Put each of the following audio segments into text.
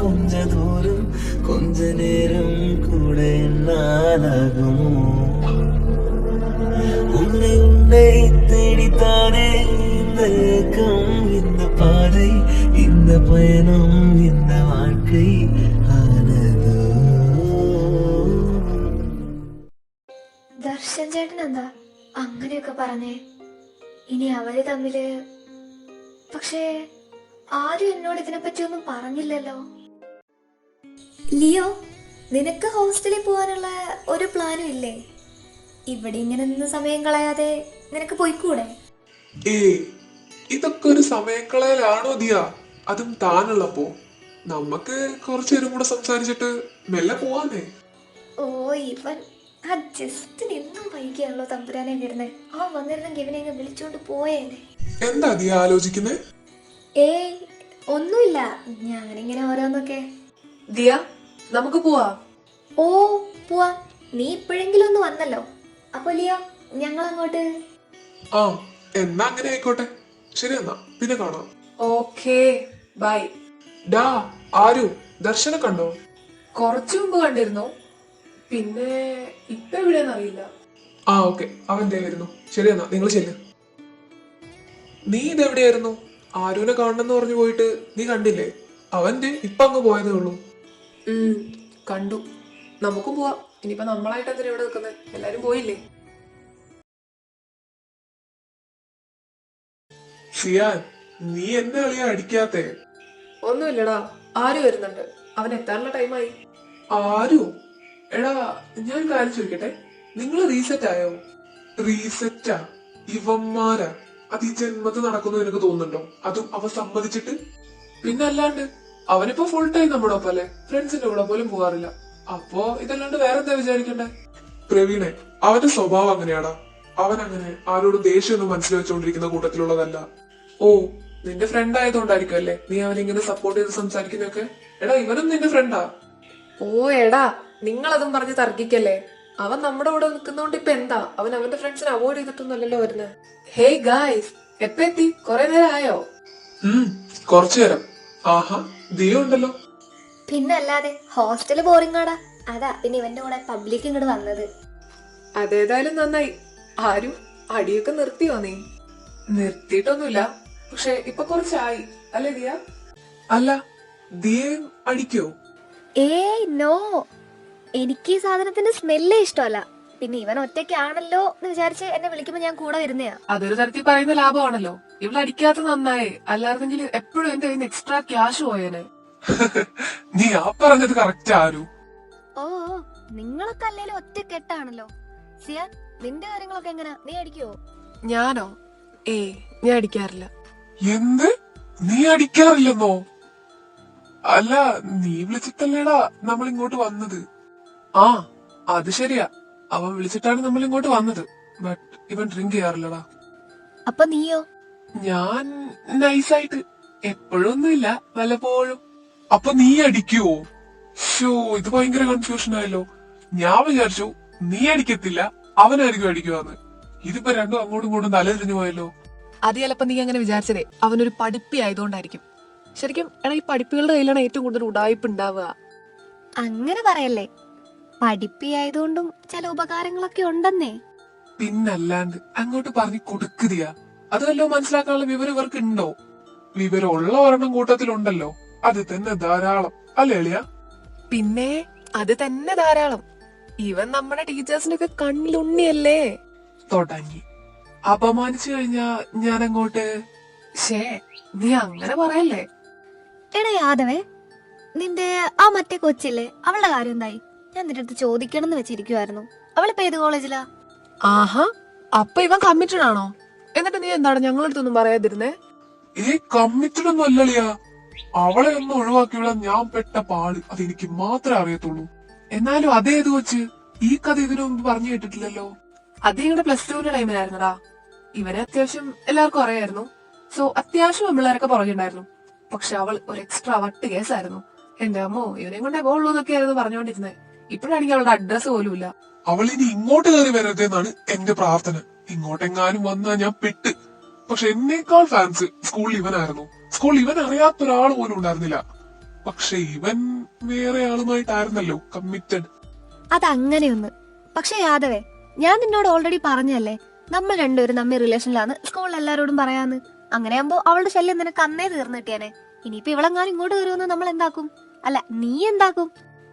கொஞ்ச தூரம் கொஞ்ச நேரம் கூட என்னாலாகுமோ உன்னை உன்னை தேடித்தானே இந்த ஏக்கம் இந்த பாதை இந்த பயணம் இந்த வாழ்க்கை ആനതോ ദർശൻ ചേട്ടൻ എന്താ അങ്ങനെയൊക്കെ പറഞ്ഞേ? ഇനി അവര് തമ്മില് പക്ഷേ ആരും എന്നോട് ഇതിനെപ്പറ്റി ഒന്നും പറഞ്ഞില്ലല്ലോ. ലിയോ, നിനക്ക് ഹോസ്റ്റലിൽ പോകാനുള്ള ഒരു പ്ലാനും ഇല്ലേ? ഇവിടെ ഇങ്ങനെ നിന്ന് സമയം കളയാതെ നിനക്ക് പോയിക്കൂടെ? ഇതൊക്കെ ഒരു സമയം കളയലാണോ ദിയ? അതും താനുള്ളപ്പോ നമുക്ക് കുറച്ചേരും കൂടെ സംസാരിച്ചിട്ട് മെല്ലെ പോവാന്നേ. ഓ, ഇവൻ ആ ജസ്റ്റിന് എന്നും വൈകിയാണല്ലോ തമ്പുരാനെ വരുന്നേ. അവൻ വന്നിരുന്നെങ്കിൽ ഇവനെ അങ്ങ് വിളിച്ചോണ്ട് പോയേനെ. എന്താ ദിയ ആലോചിക്കുന്നേ? ഏയ് ഒന്നുമില്ല, ഞാനിങ്ങനെ ഓരോന്നൊക്കെ. ദിയ, നമുക്ക് പോവാ. ഓ പോവാ, നീ ഇപ്പോഴെങ്കിലും ഒന്ന് വന്നല്ലോ. അപ്പൊ ലിയോ, ഞങ്ങൾ അങ്ങോട്ട്. ആ, എന്നാ അങ്ങനെ ആയിക്കോട്ടെ. ശരി, എന്നാ പിന്നെ കാണാം. Okay, bye. ഡാ, ആരു ദർശനം കണ്ടോ? കുറച്ചു മുമ്പ് കണ്ടിരുന്നു, പിന്നെ ഇപ്പൊ എവിടെയെന്ന് അറിയില്ല. ആ ഓക്കെ, അവൻ വരുന്നു. ശരി, എന്നാ നിങ്ങൾ ചെല്ല്. നീ ഇതെവിടെയായിരുന്നു? ആരുവിനെ കാണണമെന്ന് പറഞ്ഞു പോയിട്ട് നീ കണ്ടില്ലേ? അവന്റെ ഇപ്പൊ അങ്ങ് പോയതേ ഉള്ളൂ. കണ്ടു. നമുക്കും പോവാം. ഇനിയിപ്പൊ നമ്മളായിട്ട് എന്തിനാ ഇവിടെ നിൽക്കുന്നത്? എല്ലാരും പോയില്ലേ? സിയാൻ, നീ എന്നെ കളിയാ അടിക്കാത്തേ? ഒന്നുമില്ലടാ, ആര് വരുന്നുണ്ട്. അവൻ എത്താനുള്ള ടൈമായി. ആരു? എടാ, ഞാൻ കാര്യം ചോദിക്കട്ടെ, നിങ്ങൾ റീസെറ്റ് ആയോ? റീസെറ്റാ? ഇവന്മാരാ? അത് ഈ ജന്മത്ത് നടക്കുന്നു എനിക്ക് തോന്നുന്നുണ്ടോ? അതും അവ സമ്മതിച്ചിട്ട്? പിന്നെ അല്ലാണ്ട് അവനിപ്പോ ഫുൾ ടൈം നമ്മുടെ ഒപ്പം അല്ലേ? ഫ്രണ്ട്സിന്റെ കൂടെ പോലും പോകാറില്ല. അപ്പോ ഇതല്ലാണ്ട് വേറെന്താ വിചാരിക്കണ്ടേ? പ്രവീണെ, അവന്റെ സ്വഭാവം അങ്ങനെയാടാ. അവൻ അങ്ങനെ ആരോടും ദേഷ്യമൊന്നും മനസ്സിൽ വെച്ചുകൊണ്ടിരിക്കുന്ന കൂട്ടത്തിലുള്ളതല്ല. ഓ, നിന്റെ ഫ്രണ്ട് ആയതുകൊണ്ടായിരിക്കും അല്ലേ നീ അവനിങ്ങനെ സപ്പോർട്ട് ചെയ്ത് സംസാരിക്കുന്നൊക്കെ? എടാ, ഇവനും നിന്റെ ഫ്രണ്ടാ. ഓ എടാ, നിങ്ങളതും പറഞ്ഞ് തർക്കിക്കല്ലേ. അവൻ നമ്മുടെ കൂടെ നിൽക്കുന്നോണ്ട് ഇപ്പൊ എന്താ? അവൻ അവന്റെ ഫ്രണ്ട്സിനെ അവോയ്ഡ് ചെയ്തിട്ടൊന്നുമല്ലല്ലോ വരുന്നത്. ഹേയ് ഗായ്സ്, എപ്പ എത്തി? കൊറേ നേരം ആയോ? കുറച്ചു നേരം. ആഹാ, ദിയ ഉണ്ടല്ലോ. പിന്നെ അല്ലാതെ ഹോസ്റ്റല് ബോറിംഗ് ആടാ. അതാ പിന്നെ ഇവന്റെ കൂടെ പബ്ലിക് ഇങ്ങോട്ട് വന്നത്. അതേതായാലും നന്നായി. ആരും അടിയൊക്കെ നിർത്തിയോ? നീ നിർത്തിയിട്ടൊന്നുമില്ല, പക്ഷെ ഇപ്പൊ കുറച്ചായി അല്ലേ ദിയ? അല്ല, ദിയയും അടിക്കോ? ഏയ് നോ, എനിക്ക് ഈ സാധനത്തിന്റെ സ്മെല്ലേ ഇഷ്ടമല്ല. പിന്നെ ഇവൻ ഒറ്റയ്ക്കാണല്ലോ എന്ന് വിചാരിച്ച് എന്നെ വിളിക്കുമ്പോ ഞാൻ കൂടെ വരുന്നയാ. അതൊരു തരത്തിൽ പറയുന്ന ലാഭമാണല്ലോ. ഇവിടെ അടിക്കാത്ത നന്നായി, അല്ലായിരുന്നെങ്കിൽ എപ്പോഴും എന്റെ കയ്യിൽ നിന്ന് എക്സ്ട്രാ ക്യാഷ് പോയേനെ. നീ ആ പറഞ്ഞത് കറക്റ്റ് ആരു. ഓ, നിങ്ങളൊക്കെ അല്ലേലും ഒറ്റക്കെട്ടാണല്ലോ. സിയാൻ, നിന്റെ കാര്യങ്ങളൊക്കെ എങ്ങനാ? നീ അടിക്കുവോ? ഞാനോ? ഞാൻ അടിക്കാറില്ല. എന്ത്? നീ അടിക്കാറില്ലെന്നോ? അല്ല, നീ വിളിച്ചിട്ടല്ലേടാ നമ്മൾ ഇങ്ങോട്ട് വന്നത്. ആ, അത് ശരിയാ, അവൻ വിളിച്ചിട്ടാണ് നമ്മൾ ഇങ്ങോട്ട് വന്നത്. ബട്ട് ഇവൻ ഡ്രിങ്ക് ചെയ്യാറില്ലടാ. അപ്പൊ നീയോ? ഞാൻ നൈസായിട്ട്, എപ്പോഴൊന്നുമില്ല, വല്ലപ്പോഴും. അപ്പൊ നീ അടിക്കുവോ? ഷോ, ഇത് ഭയങ്കര കൺഫ്യൂഷൻ ആയല്ലോ. ഞാൻ വിചാരിച്ചു നീ അടിക്കത്തില്ല, അവനായിരിക്കും അടിക്കുവാന്ന്. ഇതിപ്പോ രണ്ടും അങ്ങോട്ടും ഇങ്ങോട്ടും തലതിരിഞ്ഞു പോയല്ലോ. അത് ചിലപ്പോ നീ അങ്ങനെ വിചാരിച്ചതേ അവനൊരു പഠിപ്പി ആയതുകൊണ്ടായിരിക്കും. ശരിക്കും എടാ, ഈ പഠിപ്പികളുടെ കയ്യിലാണ് ഏറ്റവും കൂടുതൽ ഉടായ്പ ഉണ്ടാവുക. അങ്ങനെ പറയല്ലേ, പഠിപ്പിയായതുകൊണ്ടും ചില ഉപകാരങ്ങളൊക്കെ ഉണ്ടെന്നേ. പിന്നല്ലാണ്ട് അങ്ങോട്ട് പറഞ്ഞു കൊടുക്കുക. അത് വല്ലോ മനസ്സിലാക്കാനുള്ള വിവരം ഇവർക്ക് ഉണ്ടോ? വിവരമുള്ള ഒരെണ്ണം കൂട്ടത്തിലുണ്ടല്ലോ, അത് തന്നെ ധാരാളം അല്ലേ എളിയ? പിന്നെ അത് തന്നെ ധാരാളം. ഇവൻ നമ്മുടെ ടീച്ചേഴ്സിന്റെ ഒക്കെ കണ്ണിലുണ്ണിയല്ലേ. തുടങ്ങി അപമാനിച്ചു കഴിഞ്ഞാ ഞാൻ അങ്ങോട്ട്. നീ അങ്ങനെ പറയല്ലേ. എടാ യാദവേ, നിന്റെ ആ മറ്റേ കൊച്ചില്ലേ, അവളുടെ കാര്യം എന്തായി? ഞാൻ നിന്റെ അടുത്ത് ചോദിക്കണം എന്ന് വെച്ചിരിക്കുവായിരുന്നു. അവളിപ്പോ ഏത് കോളേജിലാ? ആഹാ, അപ്പൊ ഇവൻ കമ്മിറ്റഡ് ആണോ? എന്നിട്ട് നീ എന്താണ് ഞങ്ങളടുത്തൊന്നും പറയാതിരുന്നേ? കമ്മിറ്റഡ് ഒന്നും അല്ലളിയാ. അവളെ ഒന്ന് ഒഴിവാക്കിയുള്ള ഞാൻ പെട്ട പാട് അതെനിക്ക് മാത്രമേ അറിയത്തുള്ളൂ. എന്നാലും അതേത് വെച്ച് ഈ കഥ ഇതിനു മുമ്പ് പറഞ്ഞു കേട്ടിട്ടില്ലല്ലോ. അത് ഞങ്ങളുടെ +2 ടൈമിലായിരുന്നടാ. ഇവനെ അത്യാവശ്യം എല്ലാവർക്കും അറിയായിരുന്നു. സോ അത്യാവശ്യം പിള്ളേരൊക്കെ പുറകെണ്ടായിരുന്നു. പക്ഷെ അവൾ ഒരു എക്സ്ട്രാ വട്ട് കേസായിരുന്നു. എന്റെ അമ്മോ, ഇവനെ കൊണ്ടേ പോകുള്ളൂ എന്നൊക്കെയായിരുന്നു പറഞ്ഞുകൊണ്ടിരുന്നത്. ഇപ്പോഴാണെങ്കിൽ അവളുടെ അഡ്രസ് പോലും ഇല്ല. അവൾ ഇനി ഇങ്ങോട്ട് കയറി വരരുതെന്നാണ് എന്റെ പ്രാർത്ഥന. ഇങ്ങോട്ടെങ്ങാനും വന്നാ ഞാൻ പെട്ട്. പക്ഷെ എന്നേക്കാൾ ഫാൻസ് സ്കൂളിൽ ഇവനായിരുന്നു. സ്കൂളിൽ ഇവൻ അറിയാത്തൊരാൾ പോലും ഉണ്ടായിരുന്നില്ല. പക്ഷെ ഇവൻ വേറെ ആളുമായിട്ടായിരുന്നല്ലോ കമ്മിറ്റഡ്. അതങ്ങനെയൊന്ന്. പക്ഷെ യാദവേ, ഞാൻ നിന്നോട് ഓൾറെഡി പറഞ്ഞല്ലേ നമ്മൾ രണ്ടുപേരും തമ്മിൽ റിലേഷനിലാന്ന് സ്കൂളിൽ എല്ലാരോടും പറയാന്ന്. അങ്ങനെയാകുമ്പോ അവളുടെ ശല്യം നിനക്ക് അന്നേ തീർന്നു കിട്ടിയാനെ. ഇനിയിപ്പൊ ഇവളെങ്ങാനും ഇങ്ങോട്ട് വരുമെന്ന് നമ്മൾ എന്താക്കും? അല്ല, നീ എന്താക്കും?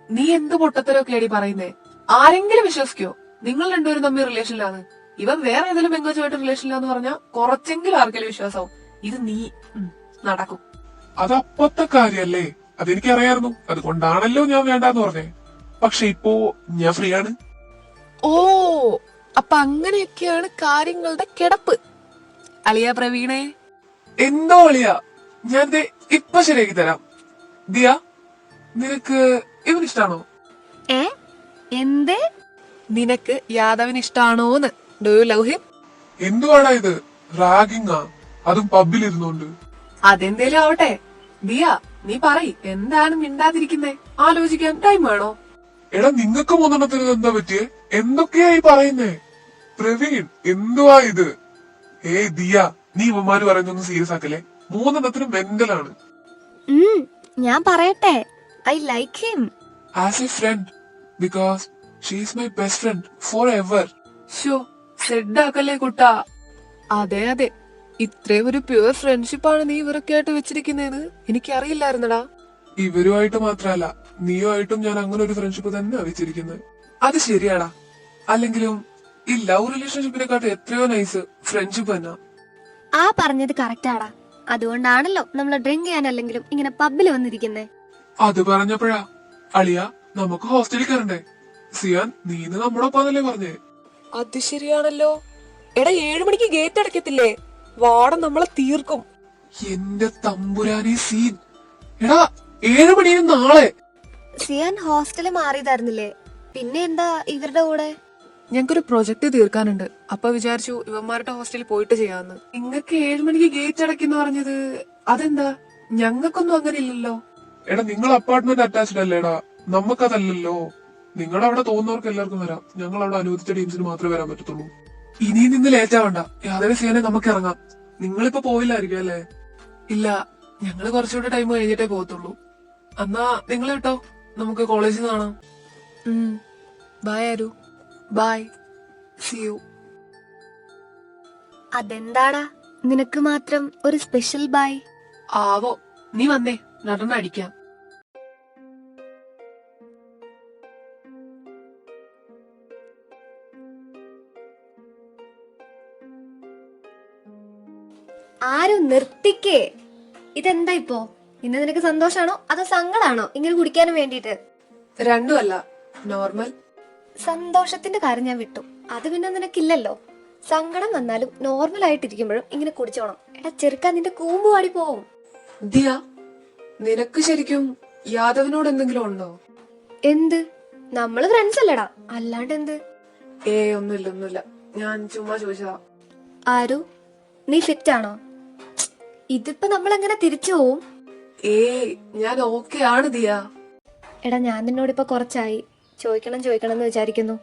നീ എന്ത് പൊട്ടത്തരൊക്കെയാടി പറയുന്നേ? ആരെങ്കിലും വിശ്വസിക്കോ നിങ്ങൾ രണ്ടുപേരും തമ്മിൽ റിലേഷനിലാണ്? ഇവൻ വേറെ ഏതെങ്കിലും പെങ്കോച്ചുമായിട്ട് റിലേഷനിലാന്ന് പറഞ്ഞാൽ കുറച്ചെങ്കിലും ആർക്കെങ്കിലും വിശ്വാസവും. ഇത് നീ നടക്കും. അതപ്പത്തെ കാര്യല്ലേ, അതെനിക്കറിയായിരുന്നു. അതുകൊണ്ടാണല്ലോ ഞാൻ വേണ്ടാന്ന് പറഞ്ഞേ. പക്ഷെ ഇപ്പോ ഞാൻ ഫ്രീ ആണ്. ഓ, അപ്പൊ അങ്ങനെയൊക്കെയാണ് കാര്യങ്ങളുടെ കിടപ്പ്. അളിയ പ്രവീണേ, എന്തോ അളിയ, ഞാൻ ദേ ഇപ്പൊ ശരിയാക്കി തരാം. ദിയ, നിനക്ക് ഇവനിഷ്ടാണോ? ഏ എന്തേ? നിനക്ക് യാദവിന് ഇഷ്ടാണോന്ന്? Do you love him? എന്തുവാടാ ഇത്? റാഗിങ്ങാ, അതും പബ്ബിലിരുന്നോണ്ട്. അതെന്തേലും ആവട്ടെ. ദിയ, നീ പറയ്, എന്താണ് മിണ്ടാതിരിക്കുന്നേ? ആലോചിക്കാൻ ടൈം വേണോ? എടാ, നിങ്ങക്ക് മൂന്നെണ്ണത്തിന് എന്താ പറ്റിയേ? എന്തൊക്കെയായി പറയുന്നേ? പ്രവീൺ, എന്തുവാ ഇത്? ദിയ, നീ ഇവന്മാര് പറയുന്നൊന്നും സീരിയസ് ആക്കല്ലേ. മൂന്നെണ്ണത്തിന് മെന്റലാണ്. ഞാൻ പറയട്ടെ, I like him as a friend, because she is my best friend for ever. So, സെഡാക്കല്ലേ കുട്ടാ. അതെ അതെ, ഇത്രയും ഒരു പ്യുവർ ഫ്രണ്ട്ഷിപ്പാണ് നീ ഇവരൊക്കെ ആയിട്ട് വെച്ചിരിക്കുന്നതെന്ന് എനിക്കറിയില്ലായിരുന്നടാ. ഇവരുമായിട്ട് മാത്രല്ല, നീയുമായിട്ടും ഞാൻ അങ്ങനെ ഒരു ഫ്രണ്ട്ഷിപ്പ് തന്നെ വെച്ചിരിക്കുന്നത്. അത് ശരിയാടാ. അല്ലെങ്കിലും ഈ ലവ് റിലേഷൻഷിപ്പിനെക്കാട്ടും എത്രയോ നൈസ് ഫ്രണ്ട്ഷിപ്പ് തന്നെ. ആ പറഞ്ഞത് കറക്റ്റാടാ. അതുകൊണ്ടാണല്ലോ നമ്മൾ ഡ്രിങ്ക് ചെയ്യാനല്ലെങ്കിലും ഇങ്ങനെ പബ്ബിൽ വന്നിരിക്കുന്നേ. അത് പറഞ്ഞപ്പോഴാ അളിയ, നമുക്ക് ഹോസ്റ്റലിൽ കയറണ്ടേ? സിയാൻ, നീ ഇന്ന് നമ്മുടെ ഒപ്പാന്നല്ലേ പറഞ്ഞേ? അത് ശരിയാണല്ലോ. എടാ, 7 മണിക്ക് ഗേറ്റ് അടയ്ക്കത്തില്ലേ? വാടം നമ്മളെ തീർക്കും. എന്റെ തമ്പുരാനെ സീൻ. എടാ, 7 മണിന് നാളെ. സിയാൻ ഹോസ്റ്റലിൽ മാറിയതായിരുന്നില്ലേ? പിന്നെ എന്താ ഇവരുടെ കൂടെ? ഞങ്ങൾക്കൊരു പ്രൊജക്ട് തീർക്കാനുണ്ട്. അപ്പൊ വിചാരിച്ചു ഇവന്മാരുടെ ഹോസ്റ്റലിൽ പോയിട്ട് ചെയ്യാന്ന്. നിങ്ങൾക്ക് 7 മണിക്ക് ഗേറ്റ് അടയ്ക്കുന്ന പറഞ്ഞത് അതെന്താ? ഞങ്ങൾക്കൊന്നും അങ്ങനെ ഇല്ലല്ലോ. എടാ, നിങ്ങൾ അപ്പാർട്ട്മെന്റ് അറ്റാച്ച്ഡ് അല്ലേടാ, നമുക്കതല്ലല്ലോ. നിങ്ങളുടെ അവിടെ തോന്നുന്നവർക്ക് എല്ലാവർക്കും വരാം. ഞങ്ങൾ അവിടെ അനുവദിച്ച ടീംസിന് മാത്രമേ വരാൻ പറ്റത്തുള്ളൂ. ഇനിയും നിന്ന് ലേറ്റ് ആവണ്ട. യാതൊരു ചെയ്യാനെ നമുക്ക് ഇറങ്ങാം. നിങ്ങളിപ്പോ പോയില്ലായിരിക്കും അല്ലേ? ഇല്ല, ഞങ്ങള് കുറച്ചുകൂടെ ടൈം കഴിഞ്ഞിട്ടേ പോകത്തുള്ളൂ. എന്നാ നിങ്ങൾ കേട്ടോ, നമുക്ക് കോളേജിൽ നിന്ന് കാണാം. ബൈ ആരു. By, C U. അതെന്താടാ നിനക്ക് മാത്രം ഒരു സ്പെഷ്യൽ ബൈ? ആവോ, നീ വന്നേ, നടന്നടിക്കാം. ആരും നിർത്തിക്കേ. ഇതെന്താ ഇപ്പോ? ഇന്ന് നിനക്ക് സന്തോഷാണോ അതോ സങ്കടാണോ ഇങ്ങനെ കുടിക്കാനും വേണ്ടിട്ട്? രണ്ടുമല്ല, നോർമൽ. സന്തോഷത്തിന്റെ കാര്യം ഞാൻ വിട്ടു. അത് പിന്നെ നിനക്കില്ലല്ലോ. സങ്കടം വന്നാലും നോർമൽ ആയിട്ടിരിക്കുമ്പോഴും ഇങ്ങനെ കുടിച്ചോണം. എടാ ചെറുക്കാൻ, നിന്റെ കൂമ്പ് പാടി പോവും. ദിയ, നിനക്ക് ശരിക്കും യാദവിനോട് എന്തെങ്കിലും ഉണ്ടോ? എന്ത്? നമ്മള് ഫ്രണ്ട്സ് അല്ലടാ, അല്ലാണ്ട് എന്ത്? ഒന്നുമില്ല. ഞാൻ ചുമ്മാ ചോദിച്ചതാ. ആരു, നീ ഫിറ്റ് ആണോ? ഇതിപ്പോ നമ്മൾ എങ്ങനെ തിരിച്ചു പോവും? ഞാൻ ഓക്കെ ആണ് ദിയ. എടാ, ഞാൻ നിന്നോട് ഇപ്പൊ കുറച്ചായി ചോദിക്കണം എന്ന് വിചാരിക്കുന്നു.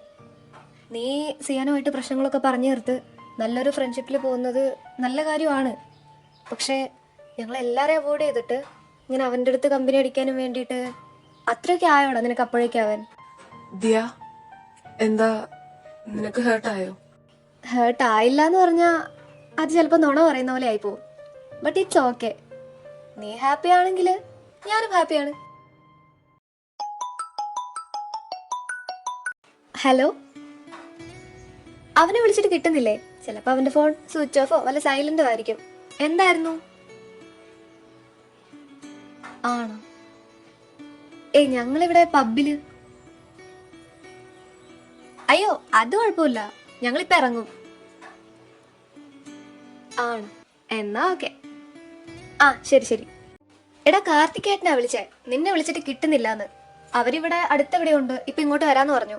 നീ സിയാനുമായിട്ട് പ്രശ്നങ്ങളൊക്കെ പറഞ്ഞു തീർത്ത് നല്ലൊരു ഫ്രണ്ട്ഷിപ്പിൽ പോകുന്നത് നല്ല കാര്യമാണ്. പക്ഷെ ഞങ്ങൾ എല്ലാരെയും അവോയ്ഡ് ചെയ്തിട്ട് ഇങ്ങനെ അവൻ്റെ അടുത്ത് കമ്പനി അടിക്കാനും വേണ്ടിയിട്ട് അത്രയൊക്കെ ആയോടാ നിനക്ക് അപ്പോഴേക്കാവൻ? ദിയ, എന്താ നിനക്ക് ഹേർട്ടായോ? ഹേർട്ട് ആയില്ല എന്ന് പറഞ്ഞാൽ അത് ചിലപ്പോൾ നുണ പറയുന്ന പോലെ ആയിപ്പോവും. But it's okay. നീ ഹാപ്പി ആണെങ്കിൽ ഞാനും ഹാപ്പിയാണ്. ഹലോ, അവനെ വിളിച്ചിട്ട് കിട്ടുന്നില്ലേ? ചിലപ്പോൾ അവന്റെ ഫോൺ സ്വിച്ച് ഓഫോ വല്ല സൈലന്റോ ആയിരിക്കും. എന്തായിരുന്നു? ആണോ? ഞങ്ങളിവിടെ പബ്ബില്. അയ്യോ, അത് കുഴപ്പമില്ല, ഞങ്ങളിപ്പോ ഇറങ്ങും. ആണോ? എന്നാ ഓക്കെ. ആ ശരി. എടാ, കാർത്തികേട്ടനാ വിളിച്ചേ. നിന്നെ വിളിച്ചിട്ട് കിട്ടുന്നില്ലാന്ന്. അവരിവിടെ അടുത്തെവിടെയുണ്ട്, ഇപ്പൊ ഇങ്ങോട്ട് വരാന്ന് പറഞ്ഞു.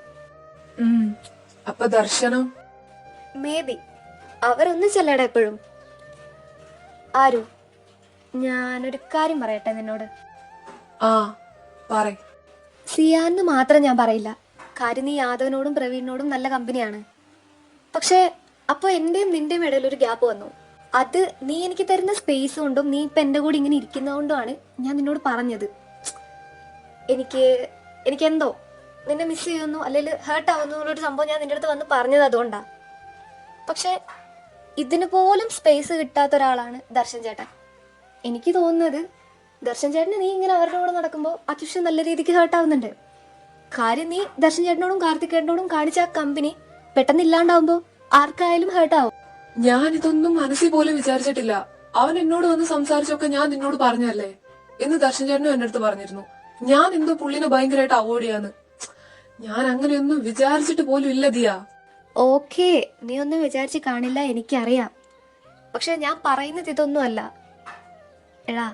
അപ്പൊ ദർശനം? May be. അവരൊന്നിച്ചല്ലേടാ എപ്പോഴും. ആരു, ഞാനൊരു കാര്യം പറയട്ടെ നിന്നോട്. പറയ്. സിയാന്ന് മാത്രം ഞാൻ പറയില്ല. കാര്യം നീ യാദവിനോടും പ്രവീണിനോടും നല്ല കമ്പനിയാണ്. പക്ഷെ അപ്പൊ എന്റെയും നിന്റെയും ഇടയിൽ ഒരു ഗ്യാപ്പ് വന്നു. അത് നീ എനിക്ക് തരുന്ന സ്പേസ് കൊണ്ടും നീ ഇപ്പൊ എന്റെ കൂടെ ഇങ്ങനെ ഇരിക്കുന്നതുകൊണ്ടുമാണ് ഞാൻ നിന്നോട് പറഞ്ഞത്. എനിക്ക് എനിക്കെന്തോ നിന്നെ മിസ് ചെയ്യുന്നു അല്ലെങ്കിൽ ഹേർട്ട് ആവുന്നു എന്നുള്ളൊരു സംഭവം ഞാൻ നിന്റെ അടുത്ത് വന്ന് പറഞ്ഞത് അതുകൊണ്ടാണ്. പക്ഷെ ഇതിന് പോലും സ്പേസ് കിട്ടാത്ത ഒരാളാണ് ദർശൻ ചേട്ടൻ. എനിക്ക് തോന്നുന്നത് ദർശൻ ചേട്ടന് നീ ഇങ്ങനെ അവരുടെ കൂടെ നടക്കുമ്പോൾ അത്യാവശ്യം നല്ല രീതിക്ക് ഹേർട്ട് ആവുന്നുണ്ട്. കാര്യം നീ ദർശൻ ചേട്ടനോടും കാർത്തികേട്ടനോടും കാണിച്ച ആ കമ്പനി പെട്ടെന്ന് ഇല്ലാണ്ടാവുമ്പോൾ ആർക്കായാലും ഹേർട്ട് ആവും. ഞാൻ ഇതൊന്നും മനസ്സിൽ പോലും വിചാരിച്ചിട്ടില്ല. അവൻ എന്നോട് വന്ന് സംസാരിച്ചൊക്കെ ഞാൻ നിന്നോട് പറഞ്ഞല്ലേ എന്ന് ദർശൻ ചേട്ടനും എന്റെ അടുത്ത് പറഞ്ഞിരുന്നു. ഞാൻ എന്തോ പുള്ളിനെ ഭയങ്കരമായിട്ട് അവോയ്ഡ് ചെയ്യാന്ന്. ഞാൻ അങ്ങനെയൊന്നും വിചാരിച്ചിട്ട് പോലും ഇല്ല ദിയ. ഓക്കേ, നീ ഒന്നും വിചാരിച്ച് കാണില്ല, എനിക്കറിയാം. പക്ഷെ ഞാൻ പറയുന്നത് ഇതൊന്നും അല്ല. എടാ,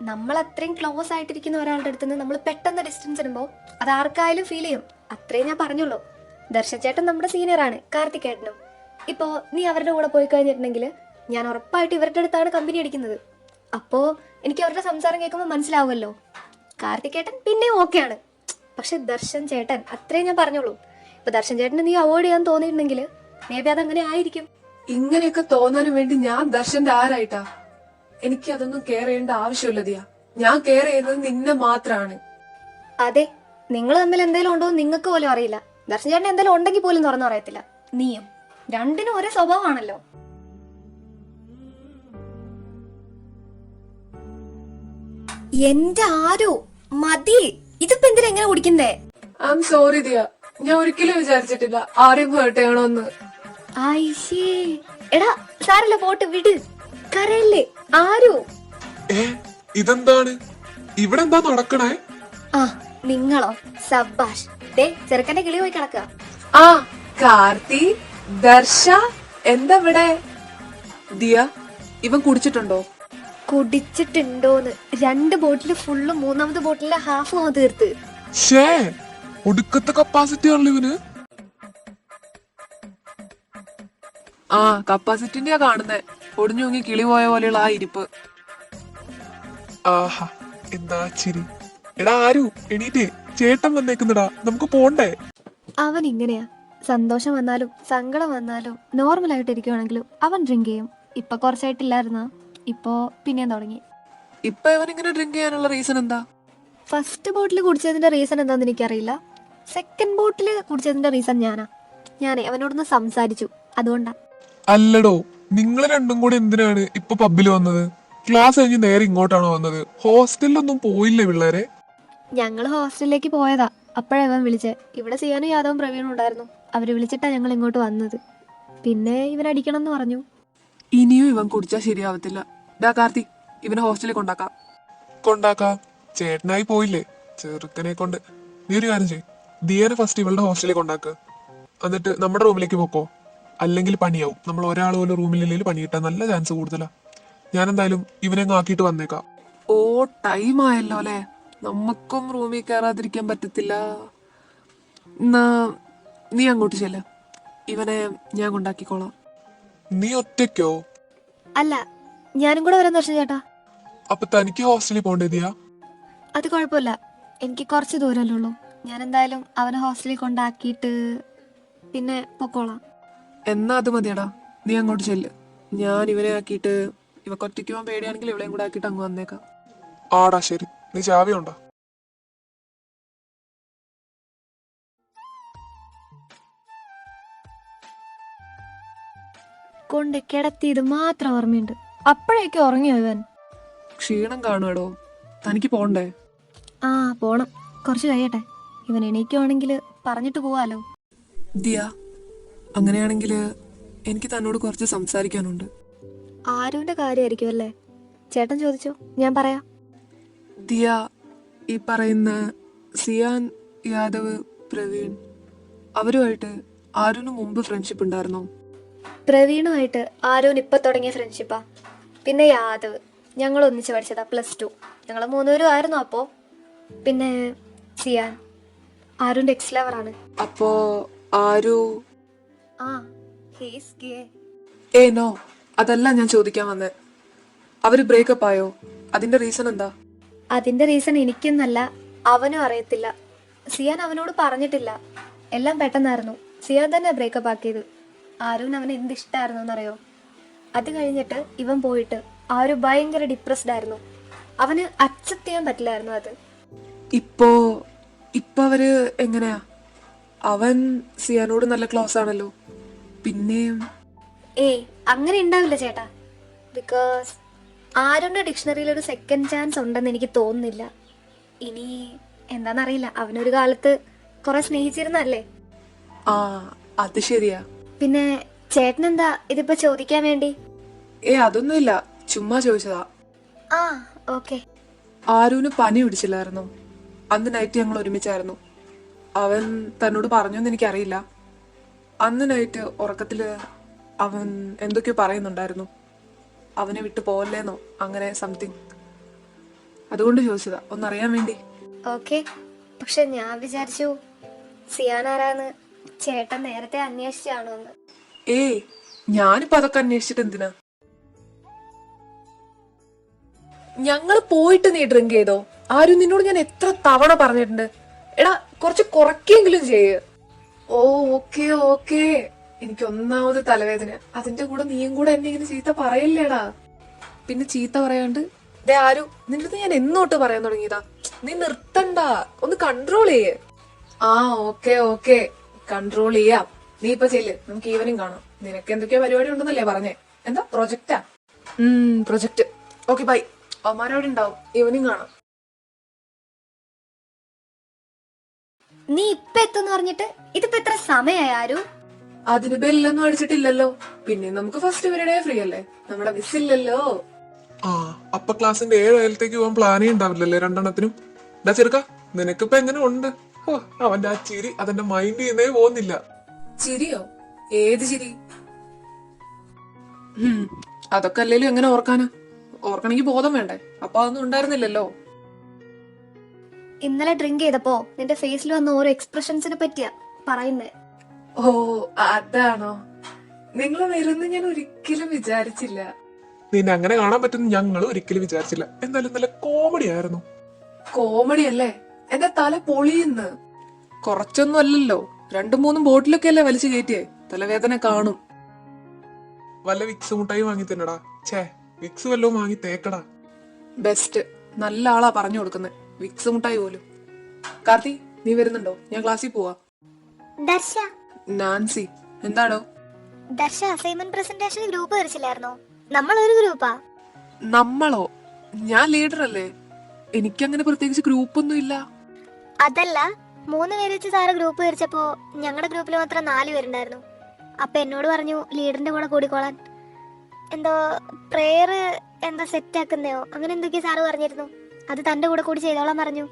നമ്മൾ അത്രയും ക്ലോസ് ആയിട്ടിരിക്കുന്ന ഒരാളുടെ അടുത്ത് നിന്ന് നമ്മൾ പെട്ടെന്ന് ഡിസ്റ്റൻസ് ഇടുമ്പോൾ അത് ആർക്കായാലും ഫീൽ ചെയ്യും. അത്രേ ഞാൻ പറഞ്ഞുള്ളൂ. ദർശൻ ചേട്ടൻ നമ്മുടെ സീനിയറാണ്, കാർത്തികേട്ടനും. ഇപ്പോൾ നീ അവരുടെ കൂടെ പോയി കഴിഞ്ഞിട്ടുണ്ടെങ്കിൽ ഞാൻ ഉറപ്പായിട്ട് ഇവരുടെ അടുത്താണ് കമ്പനി അടിക്കുന്നത്. അപ്പോൾ എനിക്ക് അവരുടെ സംസാരം കേൾക്കുമ്പോൾ മനസ്സിലാവുമല്ലോ. കാർത്തികേട്ടൻ പിന്നെയും ഓക്കെയാണ്. പക്ഷെ ദർശൻ ചേട്ടൻ, അത്രേ ഞാൻ പറഞ്ഞോളൂ. ഇപ്പൊ ദർശൻ ചേട്ടന് നീ അവോയ്ഡ് ചെയ്യാൻ തോന്നിയിട്ടുണ്ടെങ്കിൽ മേ ബി അതങ്ങനെ ആയിരിക്കും. ഇങ്ങനെയൊക്കെ തോന്നാനും വേണ്ടി ഞാൻ ദർശന്റെ ആരായിട്ടാ? എനിക്ക് അതൊന്നും കെയർ ചെയ്യേണ്ട ആവശ്യമില്ല ദിയ. ഞാൻ കെയർ ചെയ്യുന്നത് നിന്നെ മാത്രാണ്. അതെ, നിങ്ങൾ തമ്മിൽ എന്തെങ്കിലും ഉണ്ടോ എന്ന് നിങ്ങൾക്ക് പോലും അറിയില്ല. ദർശൻ ചേട്ടൻ എന്തെങ്കിലും ഉണ്ടെങ്കിൽ പോലും തുറന്നു പറയത്തില്ല. നീയും രണ്ടിനും ഒരേ സ്വഭാവമാണല്ലോ. എന്റെ ആരോ മതി. ഇതിപ്പോ എന്തിനാ എങ്ങനെ കുടിക്കുന്നേ? I'm sorry Diya. ഞാൻ ഒരിക്കലും വിചാരിച്ചിട്ടില്ല ആരെയും ഹേർട്ട് ചെയ്യണമെന്ന്. ആയിഷേ, എടാ സാരല്ല, പോട്ട് വിട്, കരയല്ലേ. ആരോ ഇതെന്താണ് ഇവിടെ എന്താ നടക്കണേ? ആ നിങ്ങളോ? സബാഷ്. ദേ ചെറുക്കന്റെ കിളി പോയി കിടക്കുക. ആ കാർത്തി, ദർശ എന്താ ഇവിടെ? ദിയ, ഇവൻ കുടിച്ചിട്ടുണ്ടോ? കുടിച്ചിട്ടുണ്ടോന്ന് 2 ബോട്ടിൽ ഫുള്ള്, 3ാമത്തെ ബോട്ടിലെ ഹാഫ് തീർത്ത്. ഷേ, ഒടുക്കത്തെ കപ്പാസിറ്റി ആണല്ലോ ഇവന്. ആ കപ്പാസിറ്റിന്റെയാ കാണുന്നേ. ഒടിഞ്ഞുങ്ങി കിളി പോയ പോലെയുള്ള ആ ഇരിപ്പ്. ആഹാ, എന്താ ചിരി. എടാ ആരു, എണീറ്റേ, ചേട്ടൻ വന്നേക്കുന്നടാ, നമുക്ക് പോണ്ടേ? അവൻ ഇങ്ങനെയാ. സന്തോഷം വന്നാലും സങ്കടം വന്നാലും നോർമലായിട്ട് ഇരിക്കുവാണെങ്കിലും അവൻ ഡ്രിങ്ക് ചെയ്യും. ഇപ്പൊ കുറച്ചായിട്ടില്ലായിരുന്ന, ഇപ്പോ പിന്നെയും തുടങ്ങി. ഇപ്പൊ ഇവൻ ഇങ്ങനെ ഡ്രിങ്ക് ചെയ്യാനുള്ള റീസൺ എന്താ? ഫസ്റ്റ് ബോട്ടിൽ കുടിച്ചതിന്റെ റീസൺ എന്താന്ന് എനിക്കറിയില്ല. സെക്കൻഡ് ബോട്ടിൽ കുടിച്ചതിന്റെ റീസൺ ഞാനേ അവനോടൊന്ന് സംസാരിച്ചു, അതുകൊണ്ടാ. അല്ലടോ, നിങ്ങൾ രണ്ടും കൂടെ എന്തിനാണ് ഇപ്പൊ പബ്ബിൽ വന്നത്? ക്ലാസ് കഴിഞ്ഞ് നേരെ ഇങ്ങോട്ടാണോ വന്നത്? ഹോസ്റ്റലിലൊന്നും പോയില്ലേ പിള്ളേരെ? ഞങ്ങള് ഹോസ്റ്റലിലേക്ക് പോയതാ. അപ്പോഴാ ഇവൻ വിളിച്ചേ. ഇവിടെ ചെയ്യാനും യാദവും പ്രവീണും ഉണ്ടായിരുന്നു. അവര് വിളിച്ചിട്ടാ ഞങ്ങൾ ഇങ്ങോട്ട് വന്നത്. പിന്നെ ഇവൻ അടിക്കണം എന്ന് പറഞ്ഞു. ഇനിയും ഇവൻ കുടിച്ചാൽ ശരിയാവത്തില്ല. ഡാ കാർത്തി, ഇവനെ ഹോസ്റ്റലിൽ കൊണ്ടാക്കാം. ചേട്ടനായി പോയില്ലേ, ചെറുക്കനെ കൊണ്ട്. നീ ഒരു കാര്യം ചെയ്യ്, ദിയനെ ഫസ്റ്റ് ഇവളുടെ ഹോസ്റ്റലിൽ കൊണ്ടാക്ക്. എന്നിട്ട് നമ്മുടെ റൂമിലേക്ക് പോക്കോ. അല്ലെങ്കിൽ പണിയാവും. നമ്മൾ ഒരാൾ പോലും റൂമിലില്ലെങ്കിൽ പണി കിട്ടാൻ നല്ല ചാൻസ് കൂടുതലാ. ഞാൻ എന്തായാലും ഇവനെ ആക്കിയിട്ട് വന്നേക്കാം. ഓ ടൈം ആയല്ലോ അല്ലെ. നമുക്കും റൂമിൽ കയറാതിരിക്കാൻ പറ്റത്തില്ല. എന്നാ നീ അങ്ങോട്ട് ചെല്ല, ഇവനെ ഞാൻ കൊണ്ടാക്കിക്കോളാം. നീ ഒറ്റയ്ക്കോ? അല്ല, ഞാനും കൂടെ വരാൻ ദർശനം ചേട്ടാ. അപ്പൊ തനിക്ക് ഹോസ്റ്റലിൽ പോണ്ടേ ദിയ? അത് കുഴപ്പമില്ല, എനിക്ക് കുറച്ച് ദൂരമല്ലേ ഉള്ളൂ. ഞാൻ എന്തായാലും അവനെ ഹോസ്റ്റലിൽ കൊണ്ടാക്കിയിട്ട് പിന്നെ പൊക്കോളാം. എന്നാ അത് മതിയടാ, നീ അങ്ങോട്ട് ചെല്ല്. ഞാൻ ഇവനെ ആക്കിയിട്ട്, ഇവക്ക് ഒറ്റയ്ക്ക് പോകാൻ പേടിയാണെങ്കിൽ ഇവളെയും കൂടെ ആക്കിയിട്ട് അങ്ങ് വന്നേക്കാം. ആടാ ശരി. നീ ചാവി ഉണ്ടോ? കൊണ്ട് കിടത്തിയത് മാത്രം ഓർമ്മയുണ്ട്. അപ്പോഴേക്കും ഉറങ്ങിയോ ഇവൻ? ക്ഷീണം കാണുമടോ, തനിക്ക് പോണ്ടേ? ആ പോണം, കുറച്ച് കഴിയട്ടെ. ഇവൻ എണീക്കുവാണെങ്കിൽ പറഞ്ഞിട്ട് പോവാലോ. ദിയ, അങ്ങനെയാണെങ്കിൽ എനിക്ക് തന്നോട് കുറച്ച് സംസാരിക്കാനുണ്ട്. ആരുവിന്റെ കാര്യമായിരിക്കും അല്ലേ? ചേട്ടൻ ചോദിച്ചോ, ഞാൻ പറയാം. ദിയ, ഈ പറയുന്ന സിയാൻ, യാദവ്, പ്രവീൺ, അവരുമായിട്ട് ആരുവിന് മുമ്പ് ഫ്രണ്ട്ഷിപ്പ് ഉണ്ടായിരുന്നോ? പ്രവീണുമായിട്ട് ആരോൻ ഇപ്പൊ തുടങ്ങിയ ഫ്രണ്ട്ഷിപ്പാ. പിന്നെ യാദവ്, ഞങ്ങൾ ഒന്നിച്ച് പഠിച്ചതാ +2. ഞങ്ങൾ 3 പേരും ആയിരുന്നു അപ്പോ. പിന്നെ സിയാൻ ആരുന്റെ എക്സ് ലവറാണ്. അപ്പോ ആരു? ആ ഹീസ് ഗേ. നോ, അതല്ല ഞാൻ ചോദിക്കാൻ വന്നേ. അവര് ബ്രേക്കപ്പ് ആയോ? അതിന്റെ റീസൺ എന്താ? അതിന്റെ റീസൺ എനിക്കെന്നല്ല, അവനും അറിയത്തില്ല. സിയാൻ അവനോട് പറഞ്ഞിട്ടില്ല. എല്ലാം പെട്ടെന്നായിരുന്നു. സിയാൻ തന്നെ ബ്രേക്കപ്പ് ആക്കിയത്. ആരും അവന് എന്ത് ഇഷ്ടമായിരുന്നു എന്നറിയോ? അത് കഴിഞ്ഞിട്ട് ഇവൻ പോയിട്ട് ആരും ഭയങ്കര ഡിപ്രസ്ഡ് ആയിരുന്നു. അവന് അക്സെപ്റ്റ് ചെയ്യാൻ പറ്റില്ലായിരുന്നു അത്. ഇപ്പോ ഇപ്പൊ അവര് എങ്ങനെയാ? അവൻ സിയാനോട് നല്ല ക്ലോസ് ആണല്ലോ. പിന്നെയും ഏയ് അങ്ങനെ ഉണ്ടാവില്ല ചേട്ടാ. ബിക്കോസ് ആരുടെ ഡിക്ഷണറിയിൽ ഒരു സെക്കൻഡ് ചാൻസ് ഉണ്ടെന്ന് എനിക്ക് തോന്നുന്നില്ല. ഇനി എന്താണെന്നറിയില്ല, അവനൊരു കാലത്ത് കുറെ സ്നേഹിച്ചിരുന്നല്ലേ. ആ, അത് ശരിയാ. പിന്നെ ചേട്ടനെന്താ ഇതിപ്പോ ചോദിക്കാൻ വേണ്ടി? അതൊന്നുമില്ല, ചുമ്മാ ചോദിച്ചതാ. ആ ഓക്കെ. ആരൂന് പനി പിടിച്ചില്ലായിരുന്നോ? അന്ന് നൈറ്റ് ഞങ്ങൾ ഒരുമിച്ചായിരുന്നു. അവൻ തന്നോട് പറഞ്ഞോന്ന് എനിക്കറിയില്ല. അന്ന് നൈറ്റ് ഉറക്കത്തില് അവൻ എന്തൊക്കെയോ പറയുന്നുണ്ടായിരുന്നു. അവനെ വിട്ടു പോവല്ലേന്നോ അങ്ങനെ സംതിങ്. അതുകൊണ്ട് ചോദിച്ചതാ, ഒന്നറിയാൻ വേണ്ടി. ഓക്കെ. പക്ഷെ ഞാൻ വിചാരിച്ചു സിയാനാരാന്ന് ചേട്ടൻ നേരത്തെ അന്വേഷിച്ചാണോ എന്ന്. ഞാനിപ്പോ അതൊക്കെ അന്വേഷിച്ചിട്ട് എന്തിനാ? ഞങ്ങള് പോയിട്ട് നീ ഡ്രിങ്ക് ചെയ്തോ? ആരും നിന്നോട് ഞാൻ എത്ര തവണ പറഞ്ഞിട്ടുണ്ട്, എടാ കുറച്ച് കുറയ്ക്കെങ്കിലും ചെയ്യ്. ഓ ഓക്കെ ഓക്കെ. എനിക്ക് ഒന്നാമത് തലവേദന, അതിന്റെ കൂടെ നീയും കൂടെ എന്നെ ഇങ്ങനെ ചീത്ത പറയില്ലേടാ. പിന്നെ ചീത്ത പറയാണ്ട് ആരും നിന്റെ അടുത്ത് ഞാൻ എന്നോട്ട് പറയാൻ തുടങ്ങിയതാ. നീ നിർത്തണ്ട, ഒന്ന് കൺട്രോൾ ചെയ്യേ. ആ ഓക്കെ ഓക്കെ, കൺട്രോൾ ചെയ്യാം. നീ ഇപ്പൊ ചെല്ല്, നമുക്ക് ഈവനിങ് കാണാം. നിനക്ക് എന്തൊക്കെയോ പരിപാടി ഉണ്ടെന്നല്ലേ പറഞ്ഞേ? എന്താ പ്രൊജക്റ്റാ? പ്രൊജക്ട്. Okay bye. അവന്മാരവിടെ ഉണ്ടാവും, ഈവനിങ് കാണാം. നീ ഇപ്പൊ എത്തുന്ന് പറഞ്ഞിട്ട് ഇതിപ്പോ എത്ര സമയമായി ആരും? അതിന് ബെല്ലൊന്നും അടിച്ചിട്ടില്ലല്ലോ. പിന്നെ നമുക്ക് ഫസ്റ്റ് പീരീഡേ ഫ്രീ അല്ലേ, നമ്മുടെ മിസ് ഇല്ലല്ലോ. ആ, അപ്പൊ ക്ലാസ്സിന്റെ 7 കാലത്തേക്ക് പോകാൻ പ്ലാനേ ഉണ്ടാവില്ലല്ലേ രണ്ടെണ്ണത്തിനും? ഡാ ചെറുക്ക, നിനക്കിപ്പോ എങ്ങനെ ഉണ്ട്? ഓ, അവന്റെ ആ ചിരി അതെന്റെ മൈൻഡ് ചെയ്യുന്നേ പോകുന്നില്ല. ചിരിയോ? ഏത് ചിരി? അതൊക്കെ അല്ലേലും എങ്ങനെ ഓർക്കാനാ? ഓർക്കണെങ്കി ബോധം വേണ്ടേ? അപ്പൊ അതൊന്നും ഉണ്ടായിരുന്നില്ലല്ലോ. ഇന്നലെ ഡ്രിങ്ക് ചെയ്തപ്പോ നിന്റെ ഫേസിൽ വന്ന ഓരോ എക്സ്പ്രഷൻസിനെ പറ്റിയാ പറയുന്നേ. ഓ അതാണോ? നിങ്ങൾ വരുമെന്ന് ഞാൻ ഒരിക്കലും വിചാരിച്ചില്ല. നിന്നെ അങ്ങനെ കാണാൻ പറ്റുന്ന ഞങ്ങൾ ഒരിക്കലും വിചാരിച്ചില്ല. എന്തായാലും നല്ല കോമഡി ആയിരുന്നു. കോമഡി അല്ലേ? എന്റെ തല പൊളിയുന്ന്. കുറച്ചൊന്നും അല്ലല്ലോ, 2-3 ബോട്ടിലൊക്കെ അല്ലേ വലിച്ചു കയറ്റിയേ. തലവേദന കാണും. വല്ല വിക്സ് മുട്ടായി വാങ്ങി തന്നെടാ. ഛേ, വിക്സ് വല്ലതും വാങ്ങി തേക്കടാ. ബെസ്റ്റ്. നല്ല ആളാ പറഞ്ഞു കൊടുക്കുന്നത്, വിക്സ് മുട്ടായി പോലും. കാർത്തി, നീ വരുന്നുണ്ടോ? ഞാൻ ക്ലാസ്സിൽ പോവാ. ദർശ നാൻസി, എന്താടോ? ദർശ അസൈൻമെന്റ് പ്രസന്റേഷൻ ഗ്രൂപ്പ് വരച്ചില്ലായിരുന്നോ? നമ്മളൊരു ഗ്രൂപ്പാ. നമ്മളോ? ഞാൻ ലീഡർ അല്ലേ, എനിക്കങ്ങനെ പ്രത്യേകിച്ച് ഗ്രൂപ്പൊന്നും ഇല്ല. അതല്ല, 3 പേര് വെച്ച് സാറ് ഗ്രൂപ്പ് വരച്ചപ്പോ ഞങ്ങളുടെ ഗ്രൂപ്പിൽ മാത്രം 4 പേരുണ്ടായിരുന്നു. അപ്പൊ എന്നോട് പറഞ്ഞു ലീഡറിന്റെ കൂടെ കൂടിക്കോളാൻ. എന്തോ പ്രേയർ എന്താ സെറ്റ് ആക്കുന്നയോ അങ്ങനെ എന്തൊക്കെയോ സാറ് പറഞ്ഞിരുന്നു. അത് തന്റെ കൂടെ കൂടി ചെയ്തോളാൻ പറഞ്ഞു.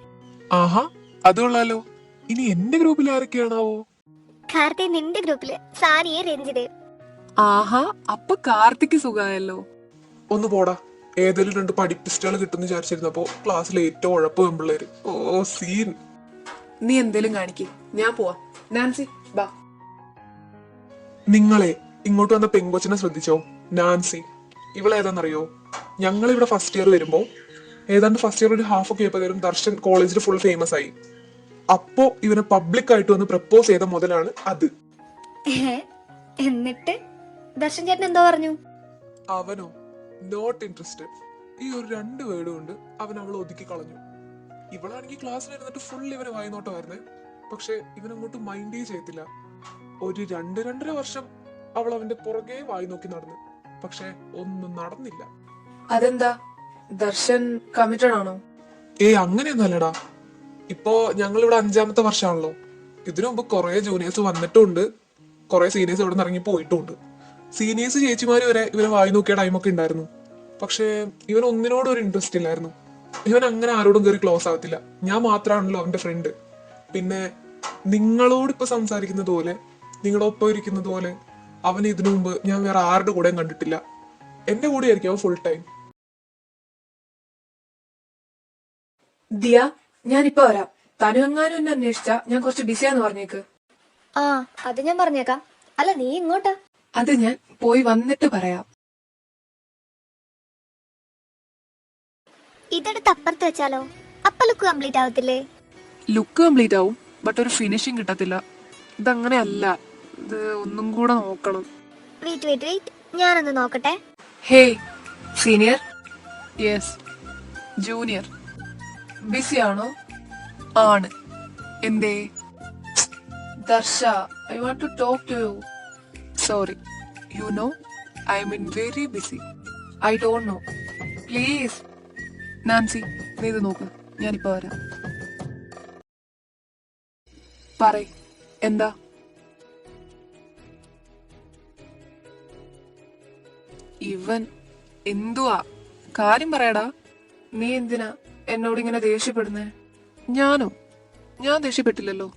ആഹാ, അത് കൊള്ളാലോ. ഇനി എന്റെ ഗ്രൂപ്പിൽ ആരൊക്കെയാണാവോ? കാർത്തി നിന്റെ ഗ്രൂപ്പില് സാനിയെ രഞ്ജിതയും. ആഹാ, അപ്പൊ കാർത്തിക്ക് സുഖായല്ലോ. ഒന്ന് പോടാ. ഏതെങ്കിലും 2 പഠിപ്പിസ്റ്റുകൾ കിട്ടുമെന്ന് വിചാരിച്ചിരുന്നപ്പോ ക്ലാസ്സിലെ ഏറ്റവും ഉഴപ്പ് പെമ്പിള്ളേര്. ഓ സീൻ. നീ എന്തേലും കാണിക്ക്, ഞാൻ പോവാ. നാൻസി ബാ. നിങ്ങളെ ഇങ്ങോട്ട് വന്ന പെങ്കൊച്ചിനെ ശ്രദ്ധിച്ചോ? നാൻസി. ഇവളേതാന്നറിയോ? ഞങ്ങൾ ഇവിടെ ഫസ്റ്റ് ഇയർ വരുമ്പോ ഏതാണ്ട് ഫസ്റ്റ് ഇയർ ഒരു ഹാഫ് ഒക്കെ ആയപ്പോഴും ദർശൻ കോളേജിൽ ഫുൾ ഫേമസ് ആയി. അപ്പോ ഇവനെ പബ്ലിക് ആയിട്ട് വന്ന് പ്രപ്പോസ് ചെയ്ത മുതലാണ് അത്. എന്നിട്ട് ദർശൻ ചേട്ടൻ എന്തോ പറഞ്ഞു? അവനോ നോട്ട് ഇൻട്രസ്റ്റഡ്. ഈ ഒരു 2 വേർഡ് കൊണ്ട് അവൻ അവളെ ഒതുക്കി കളഞ്ഞു. ഇവളാണെങ്കിൽ ക്ലാസ്സിൽ ഇരുന്നിട്ട് ഫുൾ ഇവന് വായിനോട്ടമായിരുന്നേ. പക്ഷെ ഇവനങ്ങോട്ട് മൈൻഡേ ചെയ്യത്തില്ല. ഒരു 2-2.5 വർഷം അവൾ അവന്റെ പുറകെ വായി നോക്കി നടന്നു. പക്ഷെ ഒന്നും നടന്നില്ല. അതെന്താ, ദർശൻ കമ്മിറ്റഡ് ആണോ? അങ്ങനെയൊന്നും അല്ലടാ. ഇപ്പോ ഞങ്ങൾ ഇവിടെ 5ാമത്തെ വർഷമാണല്ലോ. ഇതിനു മുമ്പ് കുറെ ജൂനിയേഴ്സ് വന്നിട്ടുണ്ട്, കുറെ സീനിയേഴ്സ് ഇവിടെ നിന്ന് ഇറങ്ങി പോയിട്ടുണ്ട്. സീനിയേഴ്സ് ചേച്ചിമാര് വരെ ഇവനെ വായി നോക്കിയ ടൈമൊക്കെ ഉണ്ടായിരുന്നു. പക്ഷെ ഇവൻ ഒന്നിനോടും ഒരു ഇൻട്രസ്റ്റ് ഇല്ലായിരുന്നു. ഇവൻ അങ്ങനെ ആരോടും കയറി ക്ലോസ് ആവത്തില്ല. ഞാൻ മാത്രമാണല്ലോ അവന്റെ ഫ്രണ്ട്. പിന്നെ നിങ്ങളോട് ഇപ്പൊ സംസാരിക്കുന്നത് പോലെ, നിങ്ങളുടെ ഒപ്പം ഇരിക്കുന്നത് പോലെ അവൻ ഇതിനു മുമ്പ് ഞാൻ വേറെ ആരുടെ കൂടെയും കണ്ടിട്ടില്ല. എന്റെ കൂടെ ആയിരിക്കും അവൻ ഫുൾ ടൈം. ദിയ, ഞാനിപ്പോ വരാം. തനുവെങ്ങാനും എന്നെ അന്വേഷിച്ചാ ഞാൻ കുറച്ച് ബിസിയാന്ന് പറഞ്ഞേക്ക്. ആ അത് ഞാൻ പറഞ്ഞേക്കാം. അല്ല നീ ഇങ്ങോട്ടാ? അത് ഞാൻ പോയി വന്നിട്ട് പറയാം. ഇതെടുത്ത് അപ്പുറത്ത് വെച്ചാലോ? അപ്പൊ ലുക്ക് കംപ്ലീറ്റ് ആവത്തില്ലേ? ലുക്ക് കംപ്ലീറ്റ് ആവും, ബട്ട് ഒരു ഫിനിഷിങ് കിട്ടത്തില്ല. ഇതങ്ങനെ അല്ല, ഇത് ഒന്നും കൂടെ നോക്കണം. വെയിറ്റ് ഞാനൊന്ന് നോക്കട്ടെ. Hey senior. Yes junior. Busy ആണോ? ആണ്. എന്തേ? Darsha, I want to talk to you. Sorry, you know I'm in very busy. I don't know. Please Nancy, നീ ഇത് നോക്ക്, ഞാനിപ്പോ വരാം. പറയ്, എന്താ? ഇവൻ എന്തുവാ? കാര്യം പറയടാ. നീ എന്തിനാ എന്നോട് ഇങ്ങനെ ദേഷ്യപ്പെടുന്നേ? ഞാനോ? ഞാൻ ദേഷ്യപ്പെട്ടില്ലല്ലോ.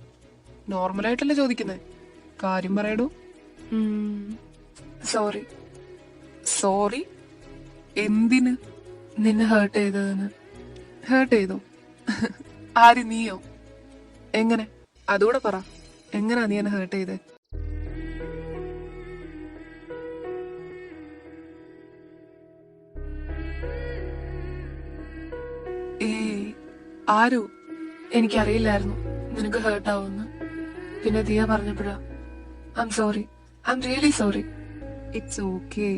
നോർമലായിട്ടല്ലേ ചോദിക്കുന്നേ. കാര്യം പറയടൂ. സോറി. സോറി എന്തിന്? നിന്നെ ഹേർട്ട് ചെയ്തതെന്ന്. ഹേർട്ട് ചെയ്തോ? ആര്, നീയോ? എങ്ങനെ? അതുകൂടെ പറ. എങ്ങനാ നീ എന്നെ ഹേർട്ട് ചെയ്തേ? ആരു? എനിക്കറിയില്ലായിരുന്നു നിനക്ക് ഹേർട്ടാവുമെന്ന്. പിന്നെ ദിയ പറഞ്ഞപ്പോഴാ. I'm sorry. I'm really sorry. It's okay,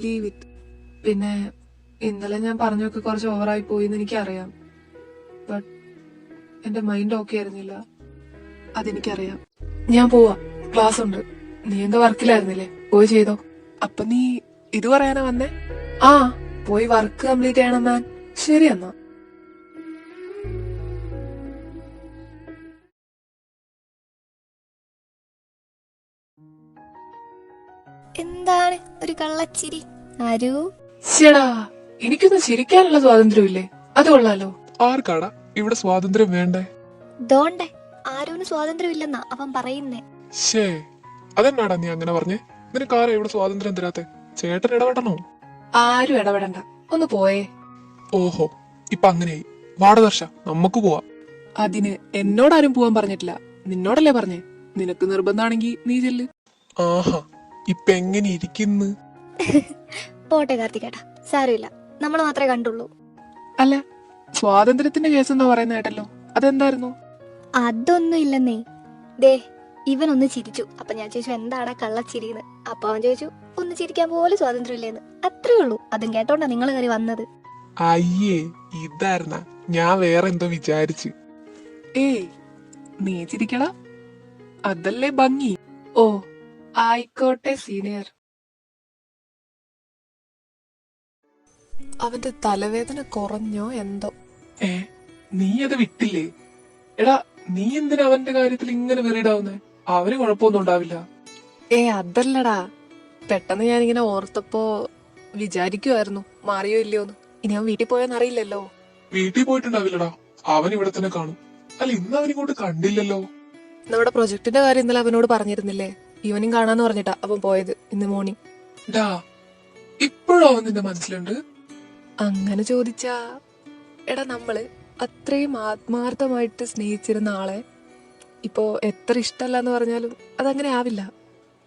leave it. പിന്നെ ഇന്നലെ ഞാൻ പറഞ്ഞൊക്കെ കുറച്ച് ഓവറായി പോയിന്ന് എനിക്കറിയാം. ബട്ട് എന്റെ മൈൻഡ് ഓക്കെ ആയിരുന്നില്ല, അതെനിക്കറിയാം. ഞാൻ പോവാ, ക്ലാസ് ഉണ്ട്. നീ എന്താ വർക്കിലായിരുന്നില്ലേ? പോയി ചെയ്തോ. അപ്പൊ നീ ഇത് പറയാനാ വന്നേ? ആ, പോയി വർക്ക് കംപ്ലീറ്റ് ചെയ്യണം മാൻ. ശരി എന്നാ. എന്താണ് ഒരു കള്ളച്ചിരി? ആരു? ശടാ, എനിക്കൊന്നും ചിരിക്കാനുള്ള സ്വാതന്ത്ര്യമില്ലേ? അത് കൊള്ളാലോ. ആർക്കാടാ ഇവിടെ സ്വാതന്ത്ര്യം വേണ്ടേ? ദോണ്ടേ, ആരുവിന് സ്വാതന്ത്ര്യമില്ലെന്നാ അവൻ പറയുന്നേ. ഷേ, അതെന്നാടാ നീ അങ്ങനെ പറഞ്ഞേ? നിനക്ക് ആരാ ഇവിടെ സ്വാതന്ത്ര്യം തരാത്തെ? ചേട്ടൻ ഇടപെടണോ? ആരും ഇടപെടണ്ട, ഒന്ന് പോയേ. ഓഹോ, ഇപ്പൊ അങ്ങനെയായി. വാടദർശ, നമുക്ക് പോവാം. അതിന് എന്നോടാരും പോവാൻ പറഞ്ഞിട്ടില്ല, നിന്നോടല്ലേ പറഞ്ഞേ. നിനക്ക് നിർബന്ധാണെങ്കി നീ ചെല്ല്. ആഹാ, ഇപ്പൊ എങ്ങനെ ഇരിക്കുന്നു? പോട്ടെ കാർത്തികേട്ടാ, സാരമില്ല, നമ്മൾ മാത്രമേ കണ്ടുള്ളൂ. അല്ല, സ്വാതന്ത്ര്യത്തിന്റെ കേസ് എന്നാ പറയുന്ന കേട്ടല്ലോ, അതെന്തായിരുന്നു? അതൊന്നും ഇല്ലെന്നേ. ദേ, ഇവനൊന്ന് ചിരിച്ചു. അപ്പൊ ഞാൻ ചോദിച്ചു എന്താടാ കള്ളച്ചിരിന്ന്. അപ്പൊ അവൻ ചോദിച്ചു ഒന്ന് ചിരിക്കാൻ പോലും സ്വാതന്ത്ര്യം ഇല്ലേന്ന്. അത്രേ ഉള്ളൂ. അതും കേട്ടോണ്ടാ നിങ്ങൾ കയറി വന്നത്. അയ്യേ, ഇതായിരുന്ന ഞാൻ വേറെ എന്തോ വിചാരിച്ചു. ഏയ്, നീ ചിരിക്കടാ, അതല്ലേ ഭംഗി. ഓ ആയിക്കോട്ടെ സീനിയർ. അവന്റെ തലവേദന കുറഞ്ഞോ എന്തോ. നീ അത് വിട്ടില്ലേ? എടാ, നീ എന്തിനാ അവന്റെ കാര്യത്തിൽ ഇങ്ങനെ വെറിയിടാവുന്നേ? അവന് കുഴപ്പമൊന്നും ഉണ്ടാവില്ല. അതല്ലടാ, പെട്ടെന്ന് ഞാനിങ്ങനെ ഓർത്തപ്പോ വിചാരിക്കുമായിരുന്നു മാറിയോ ഇല്ലയോന്ന്. ഇനി അവൻ വീട്ടിൽ പോയെന്നറിയില്ലല്ലോ. വീട്ടിൽ പോയിട്ടുണ്ടാവില്ലടാ, അവൻ ഇവിടെ തന്നെ കാണും. അല്ല, ഇന്ന് അവനിങ്ങോട്ട് കണ്ടില്ലല്ലോ. നമ്മുടെ പ്രൊജക്ടിന്റെ കാര്യം ഇന്നലെ അവനോട് പറഞ്ഞിരുന്നില്ലേ? ഈവനിങ് കാണാന്ന് പറഞ്ഞിട്ടാ അവൻ പോയത്, ഇന്ന് മോർണിംഗ്. ഡാ, ഇപ്പോഴും അവൻ നിന്റെ മനസ്സിലുണ്ട്? അങ്ങനെ ചോദിച്ചാ, എടാ നമ്മള് അത്രയും ആത്മാർത്ഥമായിട്ട് സ്നേഹിച്ചിരുന്ന ആളെ ഇപ്പോ എത്ര ഇഷ്ടമല്ല പറഞ്ഞാലും അതങ്ങനെ ആവില്ല.